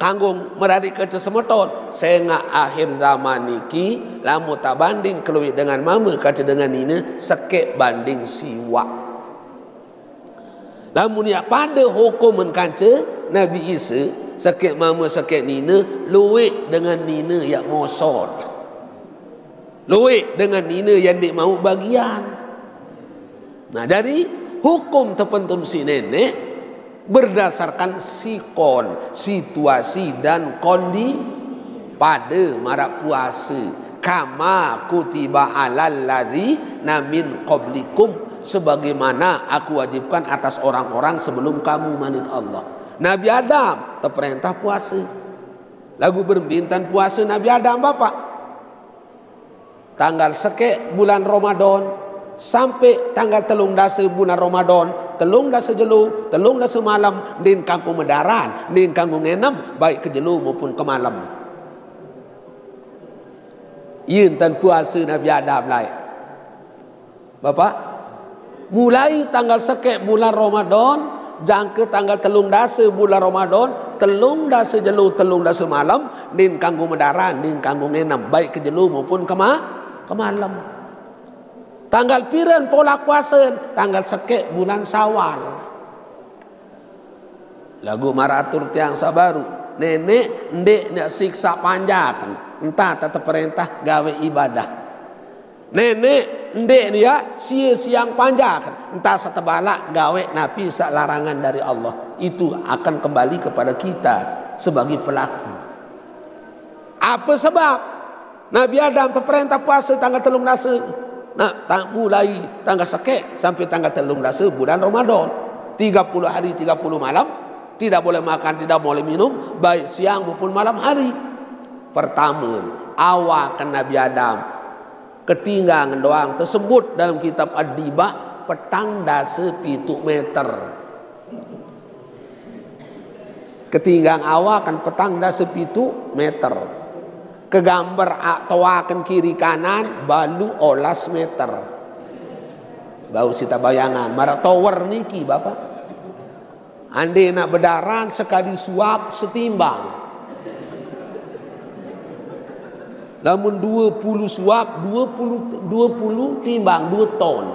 kanggung meradik kaca semeton. Sengak akhir zaman niki lamu tak banding keluar dengan mama kaca dengan Nina sekek banding siwak. Lamun ya pada hukum menkanca Nabi Isa sakit mama sakit Nina luik dengan Nina yang mosot. Luik dengan Nina yang dik mau bagian. Nah dari hukum terpentu si nenek berdasarkan sikon, situasi dan kondi pada marak puasa. Kama kutiba alal ladzina min qablikum, sebagaimana aku wajibkan atas orang-orang sebelum kamu manit Allah. Nabi Adam terperintah puasa. Lagu berbintan puasa Nabi Adam bapak. Tanggal sekek bulan Ramadan sampai tanggal telung dasa bulan Ramadan, telung dasa jelu, telung dasa malam, din kangkung medaran, din kangkung enam, baik ke jelu maupun ke malam. Yin tan puasa Nabi Adam lain. Bapak, mulai tanggal sekek bulan Ramadan jangka tanggal telung dasa bulan Ramadan, telung dasa jelu, telung dasa malam, din kanggung medaran, din kanggung enam, baik ke jelu maupun ke malam. Tanggal piran pola puasa, tanggal sekek bulan Syawal. Lagu maratur tiang sabaru. Nenek ndek nak siksa panjang, entah tetap perintah gawe ibadah. Nenek ndek ni ya siang panjang, entah setebalak gawe napi sak larangan dari Allah. Itu akan kembali kepada kita sebagai pelaku. Apa sebab Nabi Adam terperintah puasa tanggal telung dasa? Nah, mulai tanggal sekek sampai tanggal telung dasa bulan Ramadan. 30 hari 30 malam. Tidak boleh makan, tidak boleh minum, baik siang maupun malam hari. Pertama, awak kan Nabi Adam ketinggangan doang tersebut dalam kitab Ad-Diba petang dasa 7 meter. Ketinggang awak kan petang dasa 7 meter. Kegambar tawakan kiri kanan balu 11 meter. Bau sita bayangan marah tower niki bapak. Andai nak berdaran sekali suap setimbang. Namun 20 suap 20 timbang 2 ton.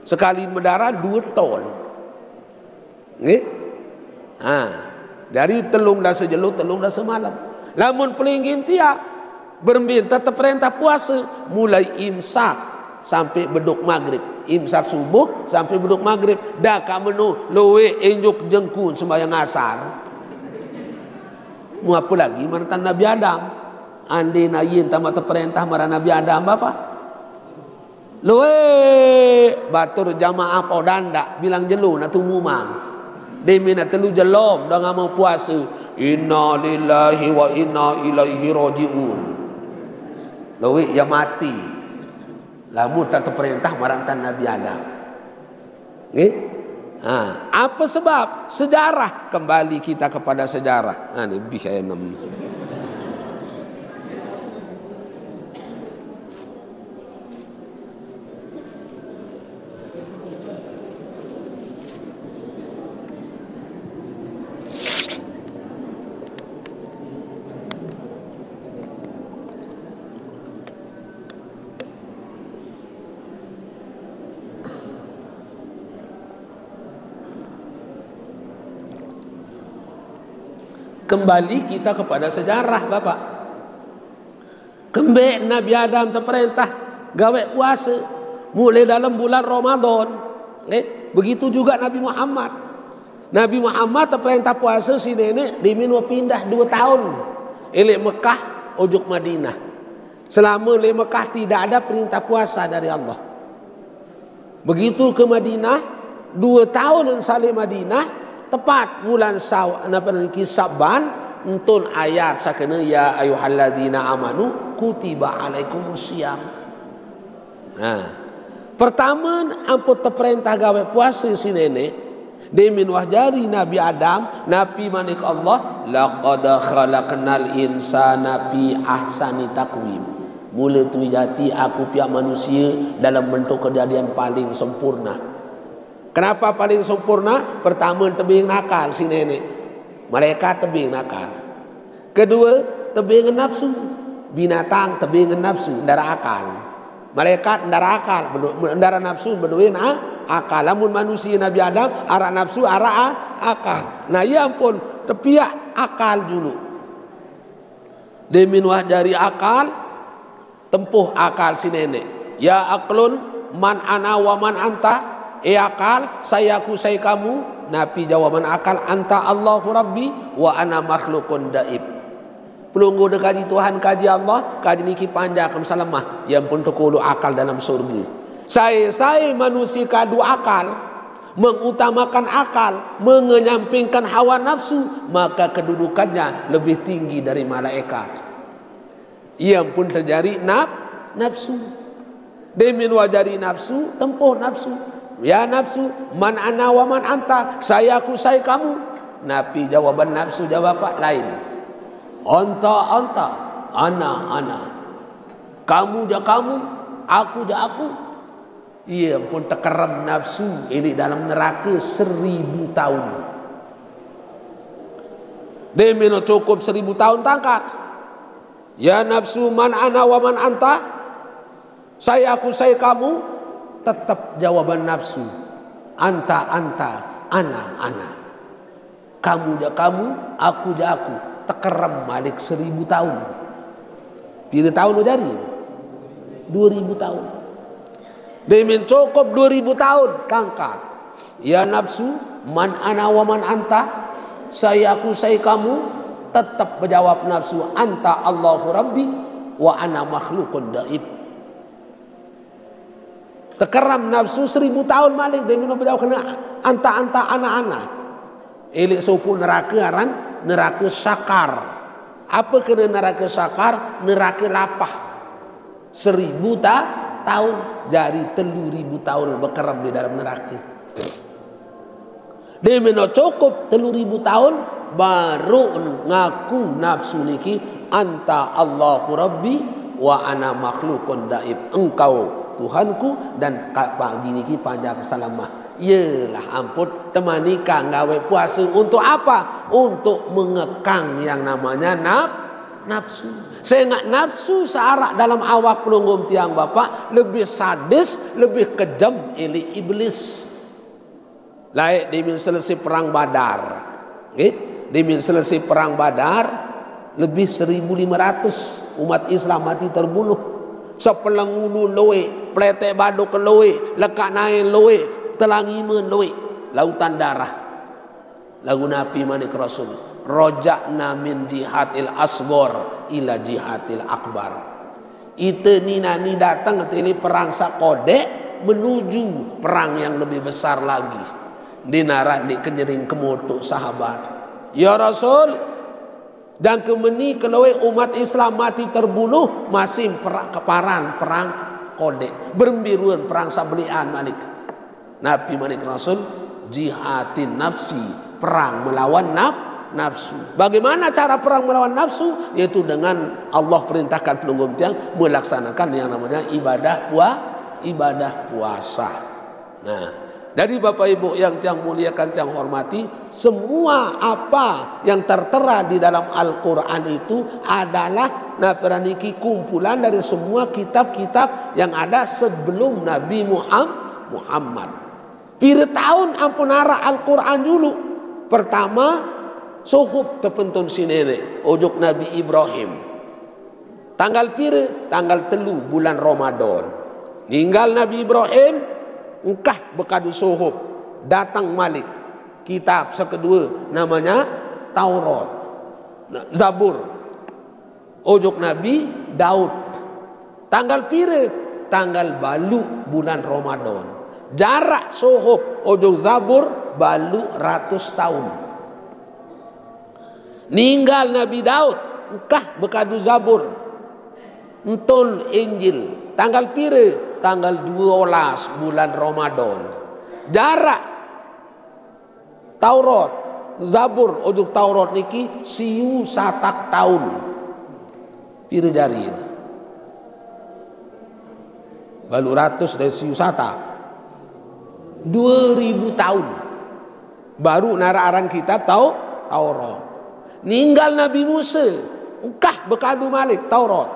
Sekali berdaran 2 ton. Nggih? Dari telung dah sejelu, telung dah semalam. Lamun pelinggim tiap berminta terperintah puasa mulai imsak sampai beduk maghrib. Imsak subuh sampai beduk maghrib. Dah kamenu lowe enjuk jengkun sembahyang asar. Mau apa lagi mantan Nabi Adam? Andi nayin tamat terperintah marah Nabi Adam apa? Lowe batur jamaah podanda bilang jelu nak tumu mang. Demi nak telu jelom dah mau puasa. Inna lillahi wa inna ilaihi rajiun. Lowe ya mati. Lamun tak terperintah marantan Nabi Adam. Apa sebab? Sejarah. Kembali kita kepada sejarah. Ini bihaya 6. Kembali kita kepada sejarah Bapak. Kembali Nabi Adam terperintah gawe puasa mulai dalam bulan Ramadan. Begitu juga Nabi Muhammad. Nabi Muhammad terperintah puasa si nenek diminum pindah 2 tahun. Elek Mekah ujuk Madinah. Selama di Mekah tidak ada perintah puasa dari Allah. Begitu ke Madinah 2 tahun salih Madinah. Tepat bulan Saban entun ayat sakena ya ayyuhalladzina amanu kutiba alaikumusiyam. Pertama ampun terperintah gawe puasa si nenek demin wahjari Nabi Adam nabi manik Allah laqad khalaqnal insana fi ahsani taqwim. Mula tu jati aku pihak manusia dalam bentuk kejadian paling sempurna. Kenapa paling sempurna? Pertama tebing nakal si nenek. Mereka tebing nakal. Kedua tebing nafsu. Binatang tebing nafsu, ndara akal. Malaikat ndara akal, ndara nafsu berduin akal. Lamun manusia Nabi Adam arah nafsu arah akal. Nah ya ampun tepiak akal dulu. Demin wah dari akal tempuh akal si nenek. Ya aklun man ana wa man anta. Akal, saya kamu. Nabi jawaban akal, anta Allahu Rabbi wa ana makhlukun daib. Pelunggu dekaji Tuhan kaji Allah, kaji niki panjang salamah yang pun tekulu akal dalam surga. Saya manusia kadu akal, mengutamakan akal, mengenyampingkan hawa nafsu, maka kedudukannya lebih tinggi dari malaikat. Yang pun terjadi nafsu. Demin wajari nafsu, tempuh nafsu. Ya nafsu, man ana wa man anta. Saya kamu. Nabi jawaban nafsu jawab lain. Anta, ana. Kamu ja kamu, aku ja aku. Ia pun terkeram nafsu ini dalam neraka 1000 tahun. Demino cukup 1000 tahun tangkat. Ya nafsu man ana wa man anta. Saya kamu. Tetap jawaban nafsu. Anta, ana. Kamu ja kamu, aku ja aku. Tekeram balik 1000 tahun. Pilih tahun jadi 2000 tahun. Demin cukup 2000 tahun kangkat. Ya nafsu, man ana wa man anta. Saya kamu. Tetap berjawab nafsu. Anta Allahu Rabbi wa ana makhlukun daib. Tekeram nafsu 1000 tahun malik dia minum berjauh kena anta ana. Elik supu neraka aran neraka sakar. Apa kena neraka sakar? Neraka lapah. 1000 tahun jadi 3000 tahun berkeram di dalam neraka. Dia minum cukup 3000 tahun baru ngaku nafsu niki anta Allahu Rabbi wa ana makhlukun daib. Engkau Tuhanku dan pagi niki panjang salamah. Yelah ampun temanikan gawe puasa untuk apa? Untuk mengekang yang namanya nafsu. Saya ingat nafsu searak dalam awak pelunggum tiang Bapak lebih sadis, lebih kejam iblis. Laik dia selesai perang Badar. Dimin selesai perang Badar, lebih 1.500 umat Islam mati terbunuh. Sepelengulu loe, pletek baduk loe, lekak nain loe, telangimen loe, lautan darah. Lagu Nabi manik Rasul, rojakna min jihadil asgor ila jihadil akbar. Itu nina ni datang ke perang sakodek menuju perang yang lebih besar lagi. Dinarak di kenyering kemotok sahabat. Ya Rasul, dan kemeni kalau umat Islam mati terbunuh masih perang keparan perang kodek berbiruan perang sabelian malik. Nabi manik Rasul, jihadin nafsi, perang melawan nafsu. Bagaimana cara perang melawan nafsu? Yaitu dengan Allah perintahkan penunggu tiang melaksanakan yang namanya ibadah puasa. Nah, jadi Bapak Ibu yang tiang muliakan, tiang hormati, semua apa yang tertera di dalam Al-Quran itu adalah naperaniki kumpulan dari semua kitab-kitab yang ada sebelum Nabi Muhammad. Pira tahun ampunara Al-Quran dulu. Pertama, suhub tepentun sinene ojuk Nabi Ibrahim. Tanggal pira? Tanggal 3 bulan Ramadan. Ninggal Nabi Ibrahim, engkah bekadu suhub, datang Malik. Kitab sekedua namanya Taurat, Zabur. Ojuk Nabi Daud. Tanggal pira? Tanggal balu bulan Ramadan. Jarak suhub ojuk Zabur balu 100 tahun. Ninggal Nabi Daud, engkah bekadu Zabur, entun Injil. Tanggal pira? Tanggal 12 bulan Ramadan. Jarak Taurat, Zabur ojuk Taurat niki siu satak tahun. Pira jari ini? Balu 100 dari siu satak 2000 tahun baru nara arang kitab Taurat. Ninggal Nabi Musa, engkah bekadu Malik Taurat,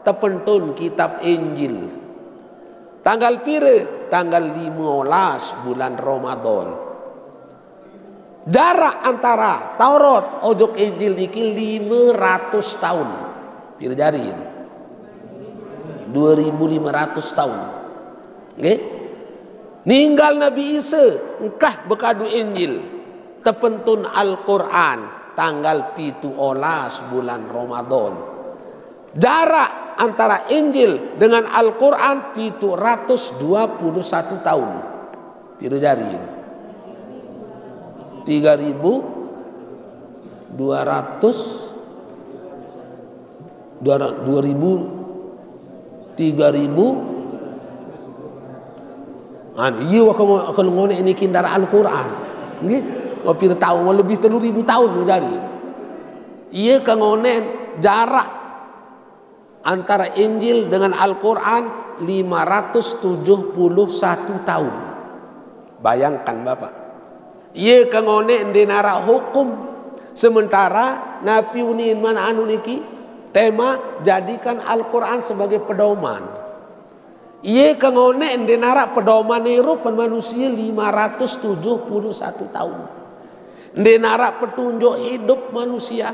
tepentun kitab Injil. Tanggal pira? Tanggal 15 bulan Ramadan. Jarak antara Taurat ojuk Injil niki 500 tahun. Pira jari ini? 2500 tahun. Nggih? Ninggal Nabi Isa, engkah bekadu Injil, tepentun Al-Quran tanggal 17 bulan Ramadan. Jarak antara Injil dengan Al-Quran 721 tahun. Pira jari ini? 3200 iya akan ngone ini kindara Al-Quran. Nggih, pira tahun lebih 3000 tahun jadi. Iya ka ngone jarak antara Injil dengan Al-Quran 571 tahun. Bayangkan Bapak. Iya ka ngone ndenara hukum sementara Nabi unin mana anu niki tema jadikan Al-Quran sebagai pedoman. Ia kangone ndenara pedoman hirup manusia 571 tahun. Ndenara petunjuk hidup manusia.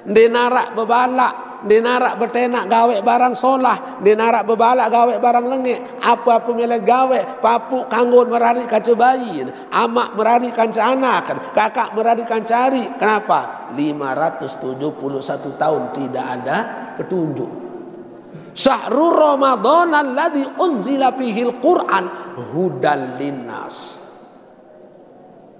Ndenara bebalak, ndenara betenak gawe barang solah, ndenara bebalak gawe barang lengek. Apa pemilik gawe, papu kanggon merari kaca bayi, amak merari kanca anak, kakak merari kancari. Kenapa? 571 tahun tidak ada petunjuk. Syahrul Ramadan alladzi unzila fihil Qur'an hudan linnas.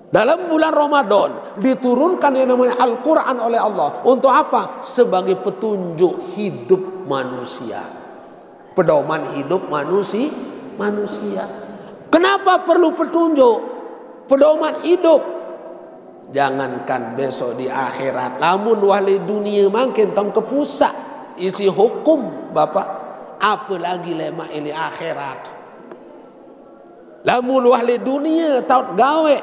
Dalam bulan Ramadan diturunkan yang namanya Al-Quran oleh Allah. Untuk apa? Sebagai petunjuk hidup manusia. Pedoman hidup manusia. Kenapa perlu petunjuk? Pedoman hidup. Jangankan besok di akhirat, namun wahli dunia makin tam kepusak isi hukum Bapak, apalagi lema ini akhirat. Lamun wahli dunia taut gawe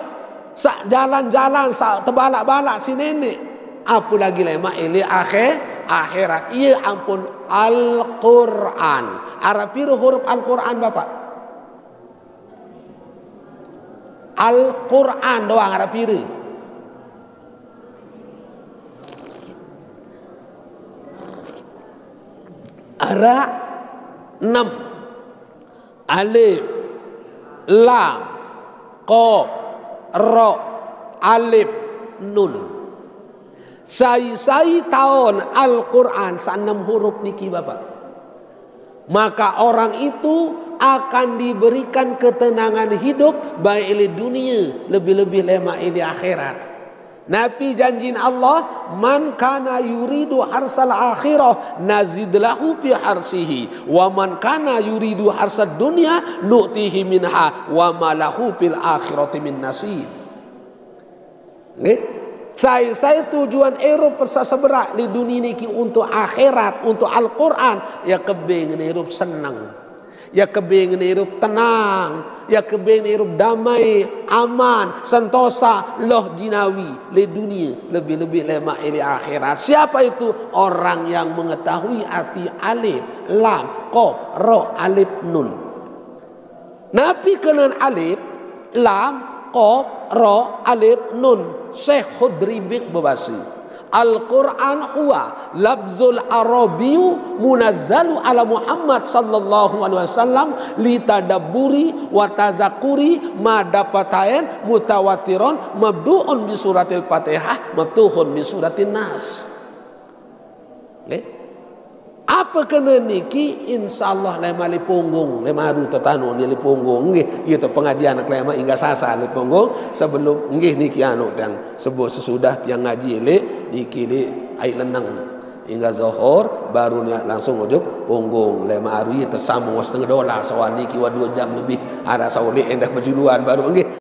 sak jalan-jalan sak tebalak-balak si nenek, apalagi lema ini akhirat. Iya ampun, Al-Quran. Arab pira huruf Al-Quran Bapak? Al-Quran doang Arab pira? Ada 6. Alif, lam, qaf, ra, alif, nun. Sai tahun Al-Quran 6 huruf niki Bapak. Maka orang itu akan diberikan ketenangan hidup baik di dunia, lebih-lebih lama di akhirat. Nabi janjin Allah, man kana yuridu harsal akhirah nazid lahu fi harsihi wa man kana yuridu harsad dunya nu'tihi minha wa ma lahu fil akhirati min nasib. Saya tujuan Eropa seberak di dunia ini untuk akhirat, untuk Al-Quran. Ya kebing hidup senang, ya kebing hidup tenang, ya kebing hidup damai, aman, sentosa, loh jinawi di dunia, lebih-lebih lama di akhirat. Siapa itu? Orang yang mengetahui arti alif, lam, qaf, ra, alif, nun. Nabi kenal alif, lam, qaf, ra, alif, nun. Syekh Khudri Bik berbasi, Al-Quran huwa lafzul arabiyyu munazzalu ala Muhammad sallallahu alaihi wasallam litadabburi wa tazakuri ma dapatain mutawatiron mabdu'un bi suratil Fatihah mabtuhun bi suratin Nas. Apa kena niki insyaallah lema li punggung lema ru tetanu ni li punggung nggih gitu pengajian nak lema hingga sasa li punggung sebelum nggih niki anu dan sebut sesudah tiang ngaji le niki li ai lenang hingga zuhur baru langsung ujuk punggung lema aru tersambung $1,5 soal niki wa 2 jam lebih ada sauli endah berjuluan baru nggih